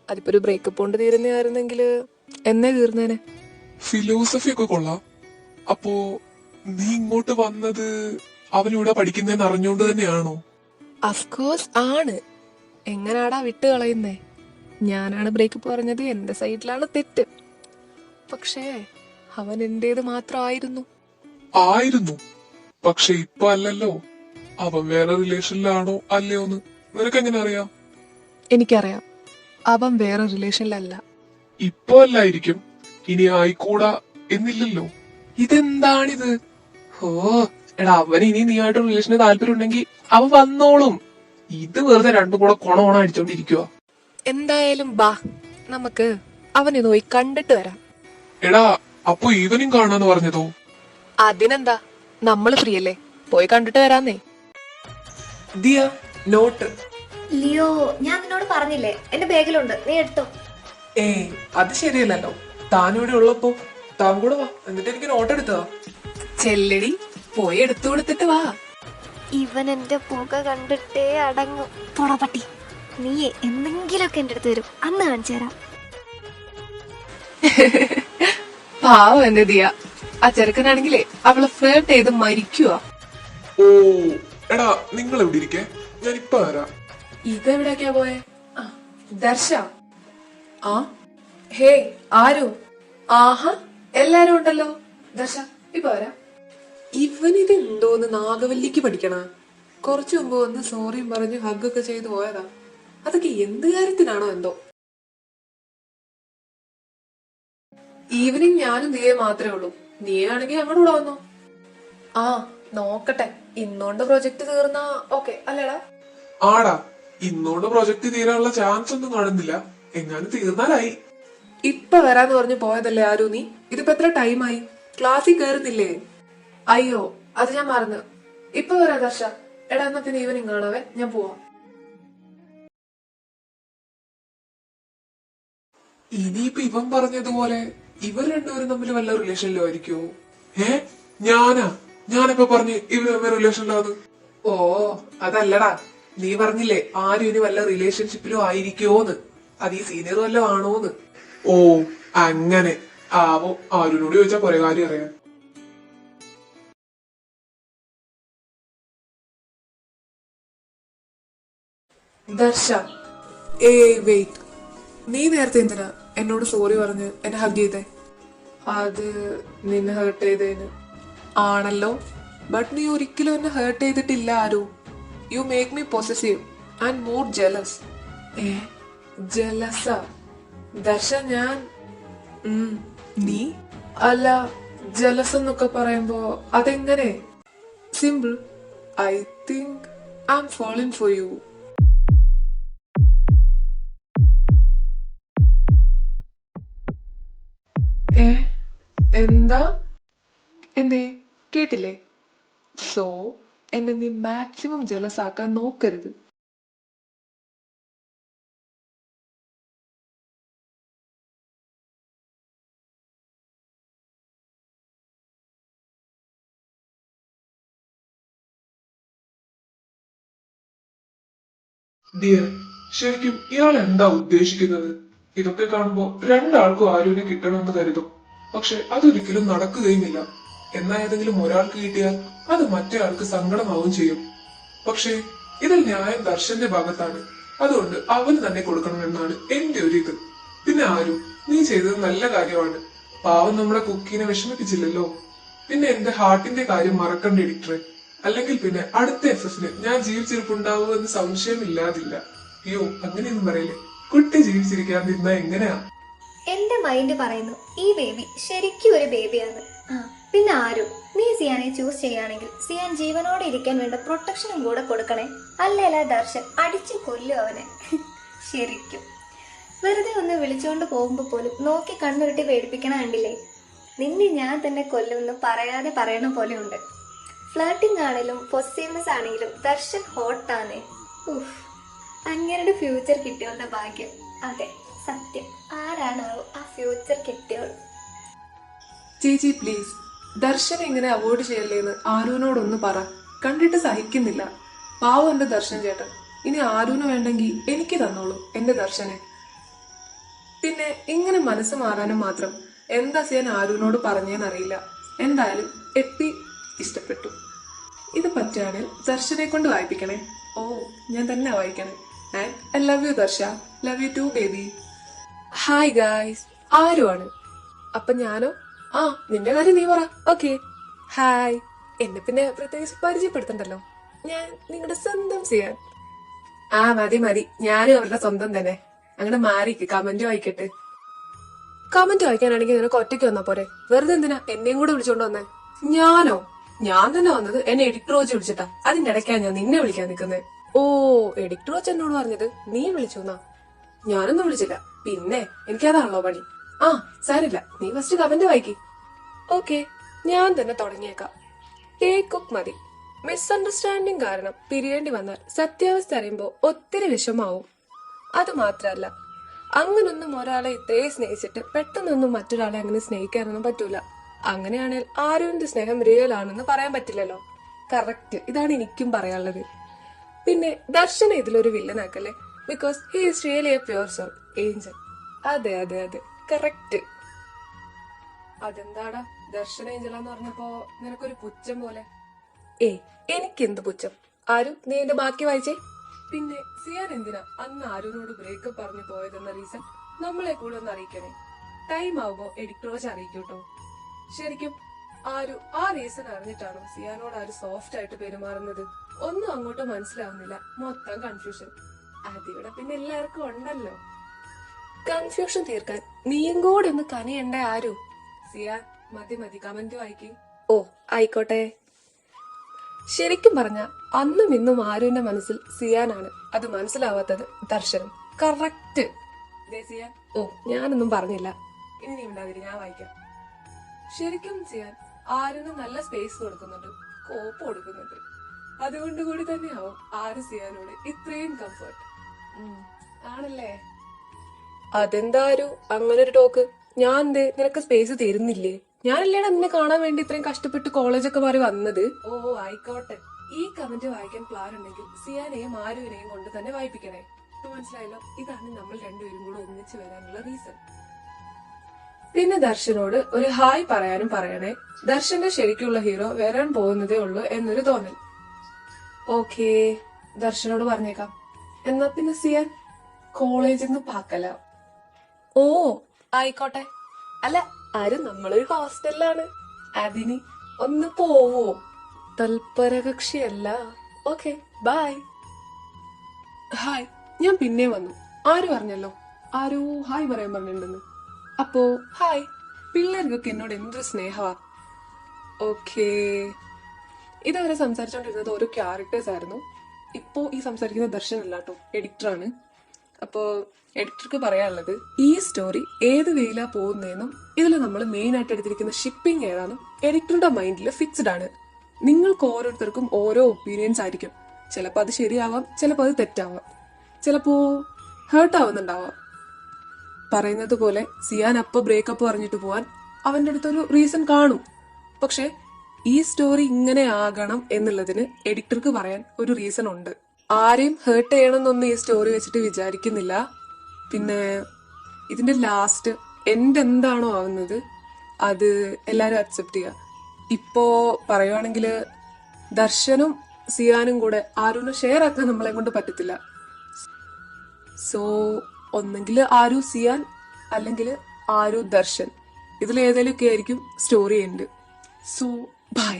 അതിപ്പോ ഒരു ബ്രേക്കപ്പ് കൊണ്ട് തീരുന്നതായിരുന്നെങ്കിൽ എന്നേ തീർന്നേനെ. ഫിലോസഫി ഒക്കെ കൊള്ളാം. അപ്പോ നീ ഇങ്ങോട്ട് വന്നത് അവനിവിടെ പഠിക്കുന്നതെന്ന് അറിഞ്ഞുകൊണ്ട് തന്നെയാണോ? അഫ്കോഴ്സ് ആണ്. എങ്ങനാടാ വിട്ട് കളയുന്നേ? ഞാനാണ് ബ്രേക്കപ്പ് പറഞ്ഞത്, എന്റെ സൈഡിലാണ് തെറ്റ്. പക്ഷേ അവൻ എന്റേത് മാത്രമായിരുന്നു. ആയിരുന്നു, പക്ഷെ ഇപ്പൊ അല്ലല്ലോ. അവൻ വേറെ റിലേഷനിലാണോ അല്ലയോന്ന് നിനക്കെങ്ങനെ അറിയാം? എനിക്കറിയാം, അവൻ വേറെ റിലേഷനിലല്ല. ഇപ്പൊ അല്ലായിരിക്കും, ഇനി ആയിക്കൂടാ എന്നില്ലല്ലോ. ഇതെന്താണിത്? ഓ എടാ, അവന് ഇനി നീയായിട്ട് റിലേഷന് താല്പര്യം ഉണ്ടെങ്കിൽ അവൻ വന്നോളും. ഇത് വെറുതെ രണ്ടും കൂടെ കൊണ അടിച്ചോണ്ടിരിക്കുക. എന്തായാലും ബാ, നമുക്ക് അവനെ പോയി കണ്ടിട്ട് വരാം. എടാ, അപ്പൊ ഈവനിങ് കാണാന്ന് പറഞ്ഞതോ? അതിനെന്താ, നമ്മള് ഫ്രീ അല്ലേ, പോയി കണ്ടിട്ട് വരാന്നേ. ദിയ, നോട്ട്. ലിയോ, ഞാൻ നിന്നോട് പറഞ്ഞില്ലേ എന്റെ ബാഗിലുണ്ട്, നീ എടുത്തോ. അത് ശരിയല്ലല്ലോ. താനിവിടെ ഉള്ളപ്പോ താൻ കൂടെ വാ, എന്നിട്ട് എനിക്ക് നോട്ട് എടുത്തതാ. ചെല്ലടി, പോയി എടുത്തു കൊടുത്തിട്ട് വാ. ഇവൻ എന്റെ പുക കണ്ടിട്ടേ അടങ്ങും. പോടാ പട്ടി, നീ എന്തെങ്കിലുമൊക്കെ എന്റെ അടുത്ത് വരും, അന്ന് കാണിച്ചു തരാം. പാവം എന്റെ ദിയ, ആ ചെറുക്കനാണെങ്കിലേ അവളെ ഫ്ലേർട്ട് ചെയ്ത് മരിക്കുക. ഓ എടാ, നിങ്ങൾ എവിടെ ഇരിക്കേ? ഞാൻ ഇപ്പൊ വരാം. ഇതെവിടേക്കാ പോയെ? ദർശ. ആ ഹേ, ആരോ? ആഹാ, എല്ലാരും ഉണ്ടല്ലോ. ദർശ, ഇപ്പൊ വരാം. ഇവനിത് എന്തോന്ന് നാഗവല്ലിക്ക് പഠിക്കണ? കുറച്ചു മുമ്പ് വന്ന് സോറിയും പറഞ്ഞ് ഹഗ്ഗൊക്കെ ചെയ്ത് പോയതാ. അതൊക്കെ എന്ത് കാര്യത്തിനാണോ എന്തോ. ഈവനിങ് ഞാനും നീയെ മാത്രമേ ഉള്ളൂ. നീയാണെങ്കിൽ അങ്ങോട്ട് കൂടെ വന്നോ. ആ നോക്കട്ടെ, ഇന്നോണ്ട് പ്രൊജക്ട് തീർന്നാ ഓക്കെ അല്ലേടാ? ആടാ, ഇന്നോണ്ട് പ്രൊജക്ട് തീരാനുള്ള ചാൻസ് ഒന്നും കാണുന്നില്ല. എങ്ങാനും തീർന്നാലായി. ഇപ്പൊ വരാന്ന് പറഞ്ഞു പോയതല്ലേ ആരു നീ? ഇതിപ്പോ എത്ര ടൈമായി? ക്ലാസ്സിൽ കയറുന്നില്ലേ? അയ്യോ അത് ഞാൻ മറന്നു. ഇപ്പൊ വരാ ദർശ. എടാ എന്നാ പിന്നെ ഈവനിങ് കാണാവേ, ഞാൻ പോവാം. ഇനിയിപ്പൊ ഇവൻ പറഞ്ഞതുപോലെ ഇവർ രണ്ടുപേരും തമ്മിൽ വല്ല റിലേഷനിലോ ആയിരിക്കുമോ? ഞാനിപ്പോ പറഞ്ഞ് ഇവർ തമ്മിൽ റിലേഷനിലാന്ന്. ഓ അതല്ലടാ, നീ പറഞ്ഞില്ലേ ആരും ഇനി വല്ല റിലേഷൻഷിപ്പിലും ആയിരിക്കുമോന്ന്. അത് ഈ സീനിയർ വല്ലതും ആണോന്ന്. ഓ അങ്ങനെ ആവോ. ആരുനോട് ചോദിച്ചാ കുറെ കാര്യം അറിയാം. ദർശ വെയിറ്റ്, നീ നേരത്തെ എന്തിനാ എന്നോട് സോറി പറഞ്ഞ് എന്നെ ഹഗ് ചെയ്തേ? അത് നിന്നെ ഹേർട്ട് ചെയ്തേന് ആണല്ലോ. ബട്ട് നീ ഒരിക്കലും എന്നെ ഹേർട്ട് ചെയ്തിട്ടില്ല ആരു. You make me possessive and more jealous. ജെലസാ ദർശ? ഞാൻ നീ അല്ല. ജലസ് എന്നൊക്കെ പറയുമ്പോ അതെങ്ങനെ? Simple. I think I'm falling for you. എന്താ? എന്തേ കേട്ടില്ലേ? സോ എന്നെ നീ മാക്സിമം ജലസ് ആക്കാൻ നോക്കരുത്. ഡിയർ, ശരിക്കും ഇയാൾ എന്താ ഉദ്ദേശിക്കുന്നത്? ഇതൊക്കെ കാണുമ്പോ രണ്ടാൾക്കും ആരുവിനെ കിട്ടണമെന്ന് കരുതും. പക്ഷെ അതൊരിക്കലും നടക്കുകയുമില്ല. എന്നാ ഏതെങ്കിലും ഒരാൾക്ക് കിട്ടിയാൽ അത് മറ്റേ ആൾക്ക് സങ്കടമാവുകയും ചെയ്യും. പക്ഷേ ഇതിൽ ന്യായം ദർശന്റെ ഭാഗത്താണ്. അതുകൊണ്ട് അവന് തന്നെ കൊടുക്കണമെന്നാണ് എന്റെ ഒരു ഇത്. പിന്നെ ആരും നീ ചെയ്തത് നല്ല കാര്യമാണ്. പാവം നമ്മുടെ കുക്കീനെ വിഷമിപ്പിച്ചില്ലല്ലോ. പിന്നെ എന്റെ ഹാർട്ടിന്റെ കാര്യം മറക്കണ്ട എഡിറ്ററെ. അല്ലെങ്കിൽ പിന്നെ അടുത്ത എഫ്എസിന് ഞാൻ ജീവിച്ചിരിപ്പുണ്ടാവുമോ എന്ന് സംശയമില്ലാതില്ല. അയ്യോ അങ്ങനെയൊന്നും പറയില്ലേ. കുട്ടി ജീവിച്ചിരിക്കാതിരുന്നാ എങ്ങനെയാ? എന്റെ മൈൻഡ് പറയുന്നു ഈ ബേബി ശരിക്കും ഒരു ബേബിയാണ്. പിന്നെ ആരും നീ സിയാനെ ചൂസ് ചെയ്യുകയാണെങ്കിൽ സിയാൻ ജീവനോടെ ഇരിക്കാൻ വേണ്ട പ്രൊട്ടക്ഷനും കൂടെ കൊടുക്കണേ. അല്ലേല ദർശൻ അടിച്ചു കൊല്ലും അവനെ. ശരിക്കും വെറുതെ ഒന്ന് വിളിച്ചുകൊണ്ട് പോകുമ്പോ പോലും നോക്കി കണ്ണുരുട്ടി പേടിപ്പിക്കണ കണ്ടില്ലേ? നിന്നെ ഞാൻ തന്നെ കൊല്ലുമെന്ന് പറയാതെ പറയണ പോലെ ഉണ്ട്. ഫ്ലേട്ടിംഗ് ആണെങ്കിലും പോസിറ്റീവ്നെസ് ആണെങ്കിലും ദർശൻ ഹോട്ടാണേ. അങ്ങനെയുടെ ഫ്യൂച്ചർ കിട്ടിയവളുടെ ഭാഗ്യം. അതെ സത്യം. ആരാണാവോ ആ ഫ്യൂച്ചർ കിട്ടിയവൾ? ചേച്ചി പ്ലീസ്, ദർശനം ഇങ്ങനെ അവോയ്ഡ് ചെയ്യല്ലേന്ന് ആരുവിനോടൊന്ന് പറ. കണ്ടിട്ട് സഹിക്കുന്നില്ല. പാവം എന്റെ ദർശൻ ചേട്ടൻ. ഇനി ആരുവിന് വേണ്ടെങ്കിൽ എനിക്ക് തന്നോളൂ എന്റെ ദർശനെ. പിന്നെ ഇങ്ങനെ മനസ്സ് മാറാനും മാത്രം എന്താ ചെയ്യാൻ ആരുവിനോട് പറഞ്ഞേന്നറിയില്ല. എന്തായാലും എപ്പി ഇഷ്ടപ്പെട്ടു. ഇത് പറ്റുകയാണെങ്കിൽ ദർശനെ കൊണ്ട് വായിപ്പിക്കണേ. ഓ ഞാൻ തന്നെ വായിക്കണേ. And I love you Darsha. Love you too baby. Hi guys, ആരുമാണ്? അപ്പൊ ഞാനോ? നിന്റെ കാര്യം നീ പറ. Okay, hi. എന്നെ പിന്നെ പ്രത്യേകിച്ച് പരിചയപ്പെടുത്തണ്ടല്ലോ. ഞാൻ നിങ്ങളുടെ സ്വന്തം ചെയ്യാൻ. മതി, ഞാനും അവരുടെ സ്വന്തം തന്നെ. അങ്ങനെ മാറിക്ക്. കമന്റ് വായിക്കട്ടെ. കമന്റ് വായിക്കാനാണെങ്കിൽ നിനക്ക് ഒറ്റയ്ക്ക് വന്നാ പോരെ? വെറുതെ എന്തിനാ എന്നെയും കൂടെ വിളിച്ചോണ്ട് വന്നേ? ഞാനോ? ഞാൻ തന്നെ വന്നത് എന്നെ എഡിറ്റർ വെച്ച് വിളിച്ചിട്ടാ. അതിന്റെ ഇടയ്ക്കാണ് ഞാൻ നിന്നെ വിളിക്കാൻ നിൽക്കുന്നത്. ഓ, എഡിറ്റർ വെച്ച് എന്നോട് പറഞ്ഞത് നീ വിളിച്ചോന്നാ? ഞാനൊന്നും വിളിച്ചില്ല. പിന്നെ എനിക്കതാണല്ലോ പണി. സാരില്ല, നീ ഫസ്റ്റ് കമന്റ് വായിക്കി. ഓക്കെ, ഞാൻ തന്നെ തുടങ്ങിയേക്കാം. ടേക്ക് കുക്ക് മതി. മിസ്അണ്ടർസ്റ്റാൻഡിങ് കാരണം പിരിയേണ്ടി വന്നാൽ സത്യാവസ്ഥ അറിയുമ്പോ ഒത്തിരി വിഷമാവും. അത് മാത്രല്ല, അങ്ങനൊന്നും ഒരാളെ ഇത്രയും സ്നേഹിച്ചിട്ട് പെട്ടെന്നൊന്നും മറ്റൊരാളെ അങ്ങനെ സ്നേഹിക്കാനൊന്നും പറ്റൂല. അങ്ങനെയാണെങ്കിൽ ആരുവിന്റെ സ്നേഹം റിയൽ ആണെന്ന് പറയാൻ പറ്റില്ലല്ലോ. കറക്റ്റ്, ഇതാണ് എനിക്കും പറയാനുള്ളത്. പിന്നെ ദർശന ഇതിലൊരു വില്ലനാക്കല്ലേ. Because he is really a pure soul angel. അതെ കറക്റ്റ്. അതെന്താടാ ദർശന ഏഞ്ചലാന്ന് പറഞ്ഞപ്പോ നിനക്കൊരു പുച്ഛം പോലെ? എനിക്കെന്ത് പുച്ഛം? ആരും നീ എന്റെ ബാക്കി വായിച്ചേ. പിന്നെ സിയാൻ എന്തിനാ അന്ന് ആരുവിനോട് ബ്രേക്കപ്പ് പറഞ്ഞു പോയതെന്ന റീസൺ നമ്മളെ കൂടെ ഒന്ന് അറിയിക്കണേ. ടൈം ആവുമ്പോ എഡിറ്റർ വെച്ച് അറിയിക്കൂട്ടോ. ശരിക്കും ആ റീസൺ അറിഞ്ഞിട്ടാണോ സിയാനോട് ആര് സോഫ്റ്റ് ആയിട്ട് പെരുമാറുന്നത്? ഒന്നും അങ്ങോട്ട് മനസ്സിലാവുന്നില്ല, മൊത്തം കൺഫ്യൂഷൻ. അതിവിടെ പിന്നെ എല്ലാവർക്കും ഉണ്ടല്ലോ. കൺഫ്യൂഷൻ തീർക്കാൻ നീയും കൂടെ ഒന്ന് കനിയണ്ടേ ആരു? സിയാൻ മതി കമന്റ് വായിക്ക്. ഓ ആയിക്കോട്ടെ. ശരിക്കും പറഞ്ഞ അന്നും ഇന്നും ആരുവിന്റെ മനസ്സിൽ സിയാനാണ്, അത് മനസ്സിലാവാത്തത് ദർശനം. കറക്റ്റ്. സിയാൻ, ഓ ഞാനൊന്നും പറഞ്ഞില്ല, ഇനി നീ ഉണ്ടാതിരി, ഞാൻ വായിക്കാം. ശരിക്കും സിയാൻ ആരുന് നല്ല സ്പേസ് കൊടുക്കുന്നുണ്ട്, കോപ്പ് കൊടുക്കുന്നുണ്ട്. അതുകൊണ്ട് കൂടി തന്നെയാവും ആര് സിയാനോട് ഇത്രയും കംഫർട്ട്. ആണല്ലേ? അതെന്താരും അങ്ങനെ ഒരു ടോക്ക്? ഞാൻ എന്തേ നിനക്ക് സ്പേസ് തരുന്നില്ലേ? ഞാനല്ലേടാ നിന്നെ കാണാൻ വേണ്ടി ഇത്രയും കഷ്ടപ്പെട്ട് കോളേജൊക്കെ മാറി വന്നത്. ഓ ആയിക്കോട്ടെ. ഈ കമന്റ് വായിക്കാൻ പ്ലാൻ ഉണ്ടെങ്കിൽ സിയാനെയും ആരുവിനെയും കൊണ്ട് തന്നെ വായിപ്പിക്കണേ. ഇപ്പൊ മനസ്സിലായല്ലോ, ഇതാണ് നമ്മൾ രണ്ടുപേരും കൂടെ ഒന്നിച്ചു വരാനുള്ള റീസൺ. പിന്നെ ദർശനോട് ഒരു ഹായ് പറയാനും പറയണേ. ദർശന്റെ ശരിക്കുള്ള ഹീറോ വരാൻ പോകുന്നതേ ഉള്ളൂ എന്നൊരു തോന്നൽ. ഓക്കേ, ദർശനോട് പറഞ്ഞേക്കാം. എന്നാ പിന്നെ സിയാൻ കോളേജിൽ നിന്ന് പാക്കല. ഓ ആയിക്കോട്ടെ. അല്ല ആരും നമ്മളൊരു ഹോസ്റ്റലിലാണ്, അതിന് ഒന്ന് പോവോ? തൽപരകക്ഷിയല്ല. Okay bye. ഹായ്, ഞാൻ പിന്നെ വന്നു. ആര് പറഞ്ഞല്ലോ ആരോ ഹായ് പറയാൻ പറഞ്ഞിട്ടുണ്ടെന്ന്. അപ്പോ ഹായ്. പിള്ളേർക്കൊക്കെ എന്നോട് എന്തൊരു സ്നേഹമാ. ഓക്കേ, ഇതുവരെ സംസാരിച്ചോണ്ടിരുന്നത് ഓരോ ക്യാരക്ടേഴ്സ് ആയിരുന്നു. ഇപ്പോ ഈ സംസാരിക്കുന്ന ദർശനല്ല കേട്ടോ, എഡിറ്ററാണ്. അപ്പോ എഡിറ്റർക്ക് പറയാനുള്ളത്, ഈ സ്റ്റോറി ഏത് വേയിലാ പോകുന്നതെന്നും ഇതിൽ നമ്മൾ മെയിൻ ആയിട്ട് എടുത്തിരിക്കുന്ന ഷിപ്പിംഗ് ഏതാണെന്നും എഡിറ്ററുടെ മൈൻഡിൽ ഫിക്സ്ഡ് ആണ്. നിങ്ങൾക്ക് ഓരോരുത്തർക്കും ഓരോ ഒപ്പീനിയൻസ് ആയിരിക്കും. ചിലപ്പോൾ അത് ശരിയാവാം, ചിലപ്പോൾ അത് തെറ്റാവാം, ചിലപ്പോ ഹേർട്ട് ആവുന്നുണ്ടാവാം. പറയുന്നത് പോലെ സിയാൻ അപ്പൊ ബ്രേക്കപ്പ് പറഞ്ഞിട്ട് പോവാൻ അവന്റെ അടുത്തൊരു റീസൺ കാണും. പക്ഷെ ഈ സ്റ്റോറി ഇങ്ങനെ ആകണം എന്നുള്ളതിന് എഡിറ്റർക്ക് പറയാൻ ഒരു റീസൺ ഉണ്ട്. ആരെയും ഹേർട്ട് ചെയ്യണമെന്നൊന്നും ഈ സ്റ്റോറി വെച്ചിട്ട് വിചാരിക്കുന്നില്ല. പിന്നെ ഇതിന്റെ ലാസ്റ്റ് എൻഡ് എന്താണോ ആവുന്നത് അത് എല്ലാരും അക്സെപ്റ്റ് ചെയ്യുക. ഇപ്പോ പറയുവാണെങ്കിൽ ദർശനും സിയാനും കൂടെ ആരുനെ ഷെയർ ആക്കാൻ നമ്മളെ കൊണ്ട് പറ്റത്തില്ല. സോ ഒന്നെങ്കിൽ ആരു സിയാൻ, അല്ലെങ്കിൽ ആരു ദർശൻ, ഇതിലേതെങ്കിലുമൊക്കെ ആയിരിക്കും സ്റ്റോറി എൻഡ്. So by.